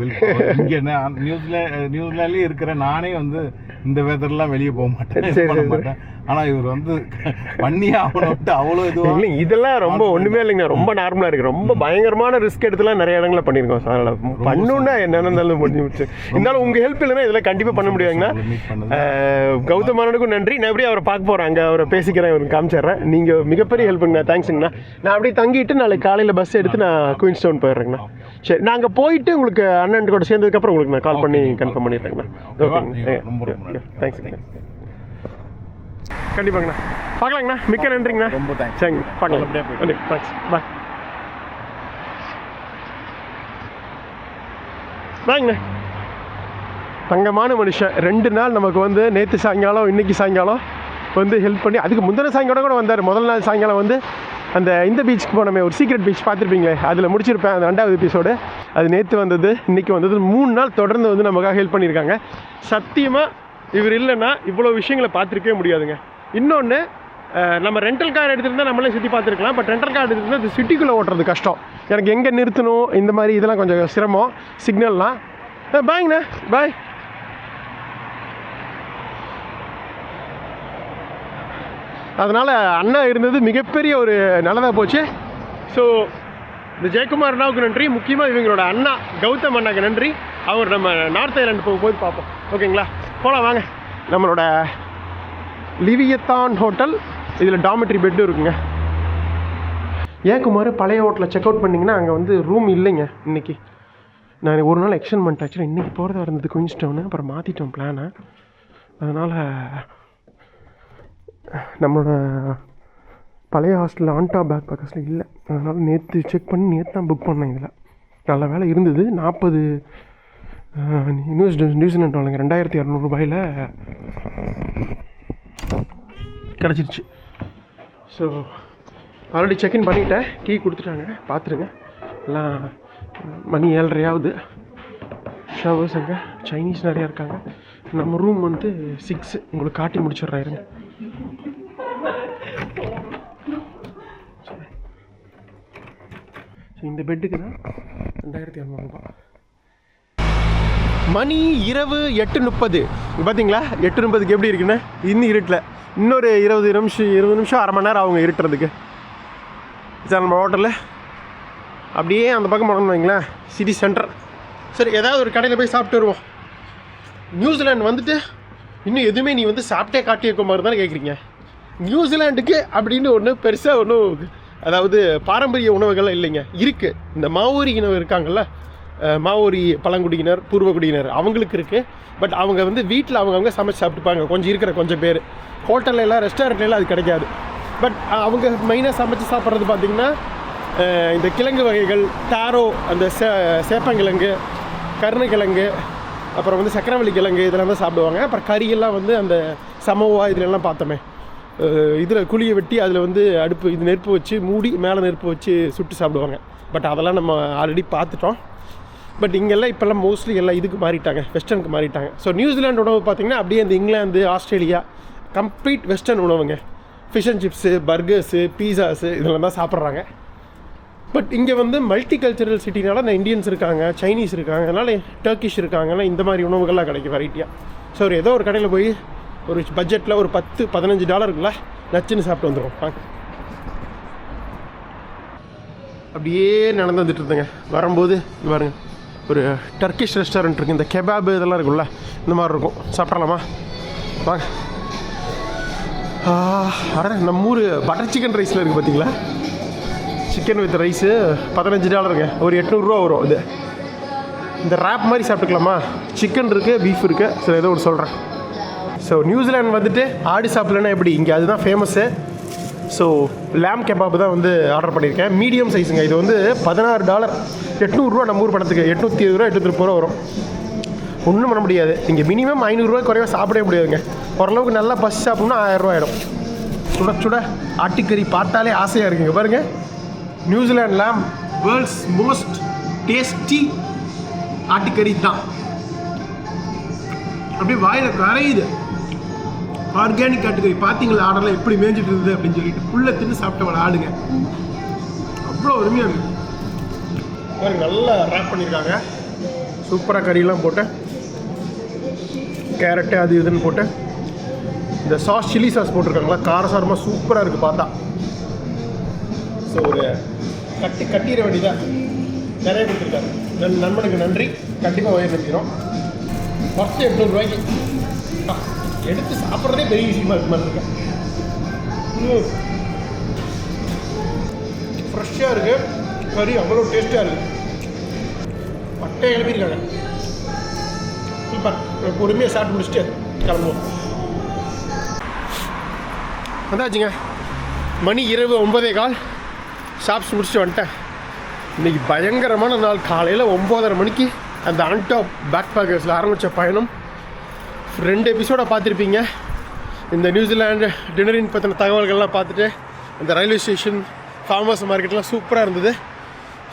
இங்க நியூசிலாண்ட்லயே இருக்கிற நானே வந்து இந்த வெதர்லாம் வெளியே போக மாட்டேன். ஆனா இவர் வந்து பண்ணியே ஆகணும்ட்டு அவ்வளோ இதுவும் இதெல்லாம் ரொம்ப ஒண்ணுமே இல்லைங்க. ரொம்ப நார்மலா இருக்கு. ரொம்ப பயங்கரமான ரிஸ்க் எடுத்துலாம் நிறைய இடங்கள பண்ணிருக்கோம். பண்ணுன்னா என்னென்ன இருந்தாலும் முடிஞ்சு. இருந்தாலும் உங்க ஹெல்ப் இல்லைன்னா இதெல்லாம் கண்டிப்பா பண்ண முடியாதுங்கண்ணா. கௌதமானுக்கும் நன்றி. நான் எப்படி அவரை பார்க்க போறேன், அங்கே அவரை பேசிக்கிறேன், அவருக்கு காமிச்சிடுறேன். நீங்கள் மிகப்பெரிய ஹெல்ப்புங்கண்ணா. தேங்க்ஸுங்கண்ணா. நான் அப்படியே தங்கிட்டு நாளைக்கு காலையில் பஸ் எடுத்து நான் குயின்ஸ்டவுன் போயிடுறேங்கண்ணா. சரி, நாங்கள் போயிட்டு உங்களுக்கு அண்ணன் கூட சேர்ந்ததுக்கப்புறம் உங்களுக்கு நான் கால் பண்ணி கன்ஃபார்ம் பண்ணிடுறேங்கண்ணா. ஓகேங்கண்ணா, தேங்க்ஸுங்கண்ணா. கண்டிப்பாங்கண்ணா, பார்க்கலாங்கண்ணா. மிக்க நன்றிங்கண்ணா. ரொம்ப தேங்க்ஸ். சரிங்க, பார்க்கலாம். தேங்க்ஸ், பாய். வாங்கண்ணா. தங்கமான மனுஷன். 2 நாள் நமக்கு வந்து நேற்று சாயங்காலம் இன்னைக்கு சாயங்காலம் வந்து ஹெல்ப் பண்ணி, அதுக்கு முந்தின சாயங்காலம் கூட வந்தார். முதல் நாள் சாயங்காலம் வந்து அந்த இந்த பீச்சுக்கு போனோமே, ஒரு சீக்ரெட் பீச் பார்த்துருப்பீங்களே, அதில் முடிச்சிருப்பேன் அந்த 2வது எபிசோடு. அது நேற்று வந்தது, இன்றைக்கி வந்தது. 3 நாள் தொடர்ந்து வந்து நமக்காக ஹெல்ப் பண்ணியிருக்காங்க. சத்தியமாக இவர் இல்லைன்னா இவ்வளோ விஷயங்களை பார்த்துருக்கவே முடியாதுங்க. இன்னொன்று, நம்ம ரெண்டல் கார் எடுத்துகிட்டு நம்மளே சுற்றி பார்த்துருக்கலாம். பட் ரெண்டல் கார் எடுத்துகிட்டு அது சிட்டிக்குள்ளே ஓட்டுறது கஷ்டம். எனக்கு எங்கே நிறுத்தணும் இந்த மாதிரி இதெல்லாம் கொஞ்சம் சிரமம். சிக்னல்லாம். பாய்ங்கண்ணா, பாய். அதனால் அண்ணா இருந்தது மிகப்பெரிய ஒரு நல்லதாக போச்சு. ஸோ இந்த ஜெயக்குமார் அண்ணாவுக்கு நன்றி. முக்கியமாக இவங்களோட அண்ணா கௌதம் அண்ணாவுக்கு நன்றி. அவர் நம்ம நார்த் ஐலாண்டு போகும்போது பார்ப்போம். ஓகேங்களா, போகலாம் வாங்க. நம்மளோட லிவியத்தான் ஹோட்டல், இதில் டாமெட்ரி பெட்டும் இருக்குங்க. ஏன் குமார், பழைய ஹோட்டலில் செக் அவுட் பண்ணிங்கன்னா அங்கே வந்து ரூம் இல்லைங்க. இன்றைக்கி நான் ஒரு நாள் எக்ஸ்டெண்ட் பண்ணிட்டேன். ஆக்சுவலாக இன்றைக்கி போகிறதா இருந்தது குயின்ஸ்டவுனு, அப்புறம் மாற்றிட்டோம் பிளானை. அதனால் நம்மளோட பழைய ஹாஸ்டலில் ஆண்டா பேக் பேக்கர்ஸில் இல்லை. அதனால் நேற்று செக் பண்ணி நேற்று தான் புக் பண்ணேன். இதில் நல்ல வேலை இருந்தது. 40 நியூசிலாண்ட் வாங்க 2200 ரூபாயில் கிடச்சிருச்சு. ஸோ ஆல்ரெடி செக்இன் பண்ணிவிட்டேன். கீ கொடுத்துட்டாங்க, பார்த்துருங்க. எல்லாம் மணி 7:30 ஷவர்ஸ் அங்கே சைனீஸ் நிறையா இருக்காங்க. நம்ம ரூம் வந்து 6. உங்களுக்கு காட்டி முடிச்சிடுறேன் இருங்க. ஸோ இந்த பெட்டுக்கு தான் 2200 ரூபா. மணி இரவு 8:30. பார்த்தீங்களா 8:30க்கு எப்படி இருக்குன்னு. இன்னும் இருட்டில் இன்னொரு 20 நிமிஷம் 1/2 மணி நேரம் அவங்க இருட்டுறதுக்கு. சார் நம்ம ஹோட்டலில் அப்படியே அந்த பக்கம் போனோம்னு வைங்களேன், சிட்டி சென்டர். சரி, ஏதாவது ஒரு கடையில் போய் சாப்பிட்டு வருவோம். நியூசிலாந்து வந்துட்டு இன்னும் எதுவுமே நீ வந்து சாப்பிட்டே காட்டியிருக்க மாதிரி தானே கேட்குறீங்க. நியூசிலாண்டுக்கு அப்படின்னு ஒன்று பெருசாக ஒன்றும், அதாவது பாரம்பரிய உணவுகள்லாம் இல்லைங்க. இருக்குது. இந்த மாவோரி இனவர் இருக்காங்கள்ல, மாவோரி பழங்குடியினர், பூர்வக்குடியினர், அவங்களுக்கு இருக்குது. பட் அவங்க வந்து வீட்டில் அவங்கவுங்க சமைச்சு சாப்பிட்டுப்பாங்க. கொஞ்சம் பேர் ஹோட்டல்லாம் ரெஸ்டாரண்ட்லாம் அது கிடைக்காது. பட் அவங்க மெயினாக சமைச்சு சாப்பிட்றது பார்த்திங்கன்னா இந்த கிழங்கு வகைகள், டாரோ, அந்த சேப்பங்கிழங்கு, கருணைக்கிழங்கு, அப்புறம் வந்து சக்கரவள்ளி கிழங்கு, இதெல்லாம் தான் சாப்பிடுவாங்க. அப்புறம் கறியெல்லாம் வந்து அந்த சமோவா இதிலெல்லாம் பார்த்தோமே, இதில் குழியை வெட்டி அதில் வந்து நெருப்பு வச்சு மூடி மேலே நெருப்பு வச்சு சுட்டு சாப்பிடுவாங்க. பட் அதெல்லாம் நம்ம ஆல்ரெடி பார்த்துட்டோம். பட் இங்கெல்லாம் இப்போல்லாம் மோஸ்ட்லி எல்லாம் இதுக்கு மாறிட்டாங்க, வெஸ்டர்னுக்கு மாறிட்டாங்க. ஸோ நியூசிலாந்து உணவு பார்த்திங்கன்னா அப்படியே இந்த இங்கிலாந்து, ஆஸ்திரேலியா கம்ப்ளீட் வெஸ்டர்ன் உணவுங்க. Fish and chips, burgers, pizzas இதெல்லாம் தான் சாப்பிட்றாங்க. பட் இங்கே வந்து மல்டி கல்ச்சரல் சிட்டினால இந்த இந்தியன்ஸ் இருக்காங்க, சைனீஸ் இருக்காங்க, அதனால் டர்க்கிஷ் இருக்காங்கன்னா இந்த மாதிரி உணவுகள்லாம் கிடைக்கும் வெரைட்டியாக. ஸோ ஒரு ஏதோ ஒரு கடையில் போய் ஒரு பட்ஜெட்டில் ஒரு $10-15 நச்சுன்னு சாப்பிட்டு வந்துடும். அப்படியே நடந்து வந்துட்டு இருந்தேங்க. வரும்போது பாருங்க ஒரு டர்க்கிஷ் ரெஸ்டாரண்ட் இருக்குது. இந்த கெபாபு இதெல்லாம் இருக்குல்ல, இந்த மாதிரி இருக்கும். சாப்பிட்றலாமா? வாங்க. நம்ம ஊர் பட்டர் சிக்கன் ரைஸில் இருக்குது பார்த்தீங்களா? சிக்கன் வித் ரைஸு $15 ஒரு $800 வரும். இது இந்த ரேப் மாதிரி சாப்பிட்டுக்கலாமா? சிக்கன் இருக்குது, பீஃப் இருக்குது. சரி ஏதோ ஒரு சொல்கிறேன். ஸோ நியூசிலாந்து வந்துட்டு ஆடு சாப்பிட்லன்னா எப்படி? இங்கே அதுதான் ஃபேமஸ்ஸு. ஸோ லேம் கெபாப் தான் வந்து ஆர்டர் பண்ணியிருக்கேன். மீடியம் சைஸுங்க. இது வந்து $16, $800 நம்ம ஊர் பணத்துக்கு. $820 $830 வரும். ஒன்றும் பண்ண முடியாது. இங்கே மினிமம் $500 குறைவாக சாப்பிடவே முடியாதுங்க. ஓரளவுக்கு நல்லா பசி சாப்பிட்ணுன்னா $1000 ஆகிடும். சுட சுட ஆட்டுக்கறி பார்த்தாலே ஆசையாக இருக்குங்க. பாருங்கள், நியூசிலாந்து லேம் வேர்ல்ட்ஸ் மோஸ்ட் டேஸ்டி ஆட்டுக்கறி தான். அப்படியே வாயில் கரையுது. ஆர்கானிக் ஆட்டுக்கறி. பார்த்தீங்களா ஆடெல்லாம் எப்படி மேய்ஞ்சிட்டு இருந்தது அப்படின்னு சொல்லிட்டு புல்லை தின்னு சாப்பிட்டவள ஆடுங்க. அவ்வளோ அருமையாக இருக்குது. பாருங்க, நல்லா ரேப் பண்ணியிருக்காங்க. சூப்பராக கறியெல்லாம் போட்டு, கேரட்டு அது இதுன்னு போட்டு, இந்த சாஸ் சில்லி சாஸ் போட்டிருக்காங்களா, காரசாரமாக சூப்பராக இருக்குது பார்த்தா. ஸோ ஒரு கட்டிட வேண்டியதான். நிறைய கொடுத்துருக்காங்க. நண்பனுக்கு நன்றி. கண்டிப்பாக வயிறு நிற்கிறோம். $800 எடுத்து சாப்பிட்றதே பெரிய விஷயமா இருக்கு மாதிரி இருக்கேன். ஃப்ரெஷ்ஷாக இருக்குது. கறி அவ்வளோ டேஸ்ட்டாக இருக்குது. பட்டை கிளம்பியிருக்காங்க. சூப்பர். பொறுமையாக சாப்பிட்டு முடிச்சுட்டு கிளம்புவோம். வந்தாச்சுங்க. மணி இரவு 9:15. சாப்பிட்டு முடிச்சுட்டு வந்துட்டேன். இன்றைக்கி பயங்கரமான நாள். காலையில் 9:30 மணிக்கு அந்த ஆன்டாப் பேக் பேக்கர்ஸில் ஆரம்பித்த பயணம். 2 எபிசோடாக பார்த்துருப்பீங்க. இந்த நியூசிலாண்டு டின்னரின் பற்றின தகவல்கள்லாம் பார்த்துட்டு, அந்த ரயில்வே ஸ்டேஷன், ஃபார்மர்ஸ் மார்க்கெட்லாம் சூப்பராக இருந்தது.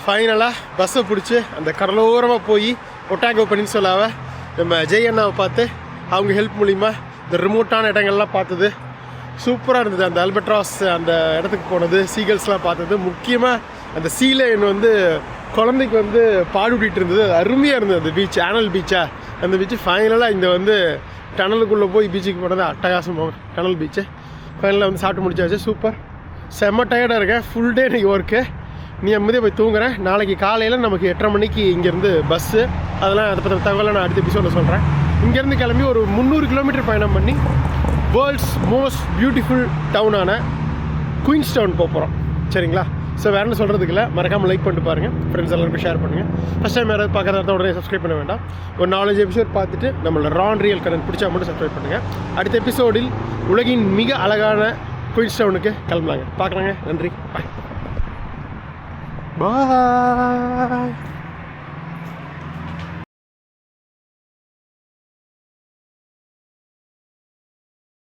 ஃபைனலாக பஸ்ஸை பிடிச்சி அந்த கடலோரமாக போய் ஒட்டாகோ பெனின்சுலாவை நம்ம ஜெய் அண்ணாவை பார்த்து அவங்க ஹெல்ப் மூலிமா இந்த ரிமோட்டான இடங்கள்லாம் பார்த்தது சூப்பராக இருந்தது. அந்த அல்பட்ராஸ் அந்த இடத்துக்கு போனது, சீகல்ஸ்லாம் பார்த்தது. முக்கியமாக அந்த சீலைன் வந்து குழந்தைக்கு வந்து பாடுவிட்டு இருந்தது. அருமையாக இருந்தது அந்த பீச். ஆனல் பீச்சா அந்த பீச்சு. ஃபைனலாக இந்த வந்து டனலுக்குள்ளே போய் பீச்சுக்கு போனது அட்டகாசம். டனல் பீச்சு ஃபைனலாக வந்து சாப்பிட்டு முடிச்சாச்சு. சூப்பர். செம்ம டயர்டாக இருக்கேன். ஃபுல் டே இன்றைக்கி ஒர்க்கு. நீ அமைதியாக போய் தூங்குறேன். நாளைக்கு காலையில் நமக்கு 8:30 மணிக்கு இங்கேருந்து பஸ்ஸு. அதெல்லாம் அதை பற்றின தகவலை நான் அடுத்த எபிசோடில் சொல்கிறேன். இங்கேருந்து கிளம்பி ஒரு 300 கிலோமீட்டர் பயணம் பண்ணி வேர்ல்ட்ஸ் மோஸ்ட் பியூட்டிஃபுல் டவுனான குயின்ஸ் டவுன் போகிறோம். சரிங்களா? ஸோ வேறு என்ன சொல்கிறதுக்கு இல்லை. மறக்காமல் லைக் பண்ணிட்டு பாருங்கள். ஃப்ரெண்ட்ஸ் எல்லாருமே ஷேர் பண்ணுங்கள். ஃபஸ்ட் டைம் யாராவது பார்க்கறதா உடனே சப்ஸ்கிரைப் பண்ண வேண்டாம். ஒரு 4-5 எபிசோட் பார்த்துட்டு நம்மளோட ரான் ரியல் கரண்ட் பிடிச்சா மட்டும் சப்ஸ்கிரைப் பண்ணுங்கள். அடுத்த எபிசோடில் உலகின் மிக அழகான குயின்ஸ் டவுனுக்கு கிளம்பலாங்க. பார்க்கலாங்க. நன்றி. பாய்.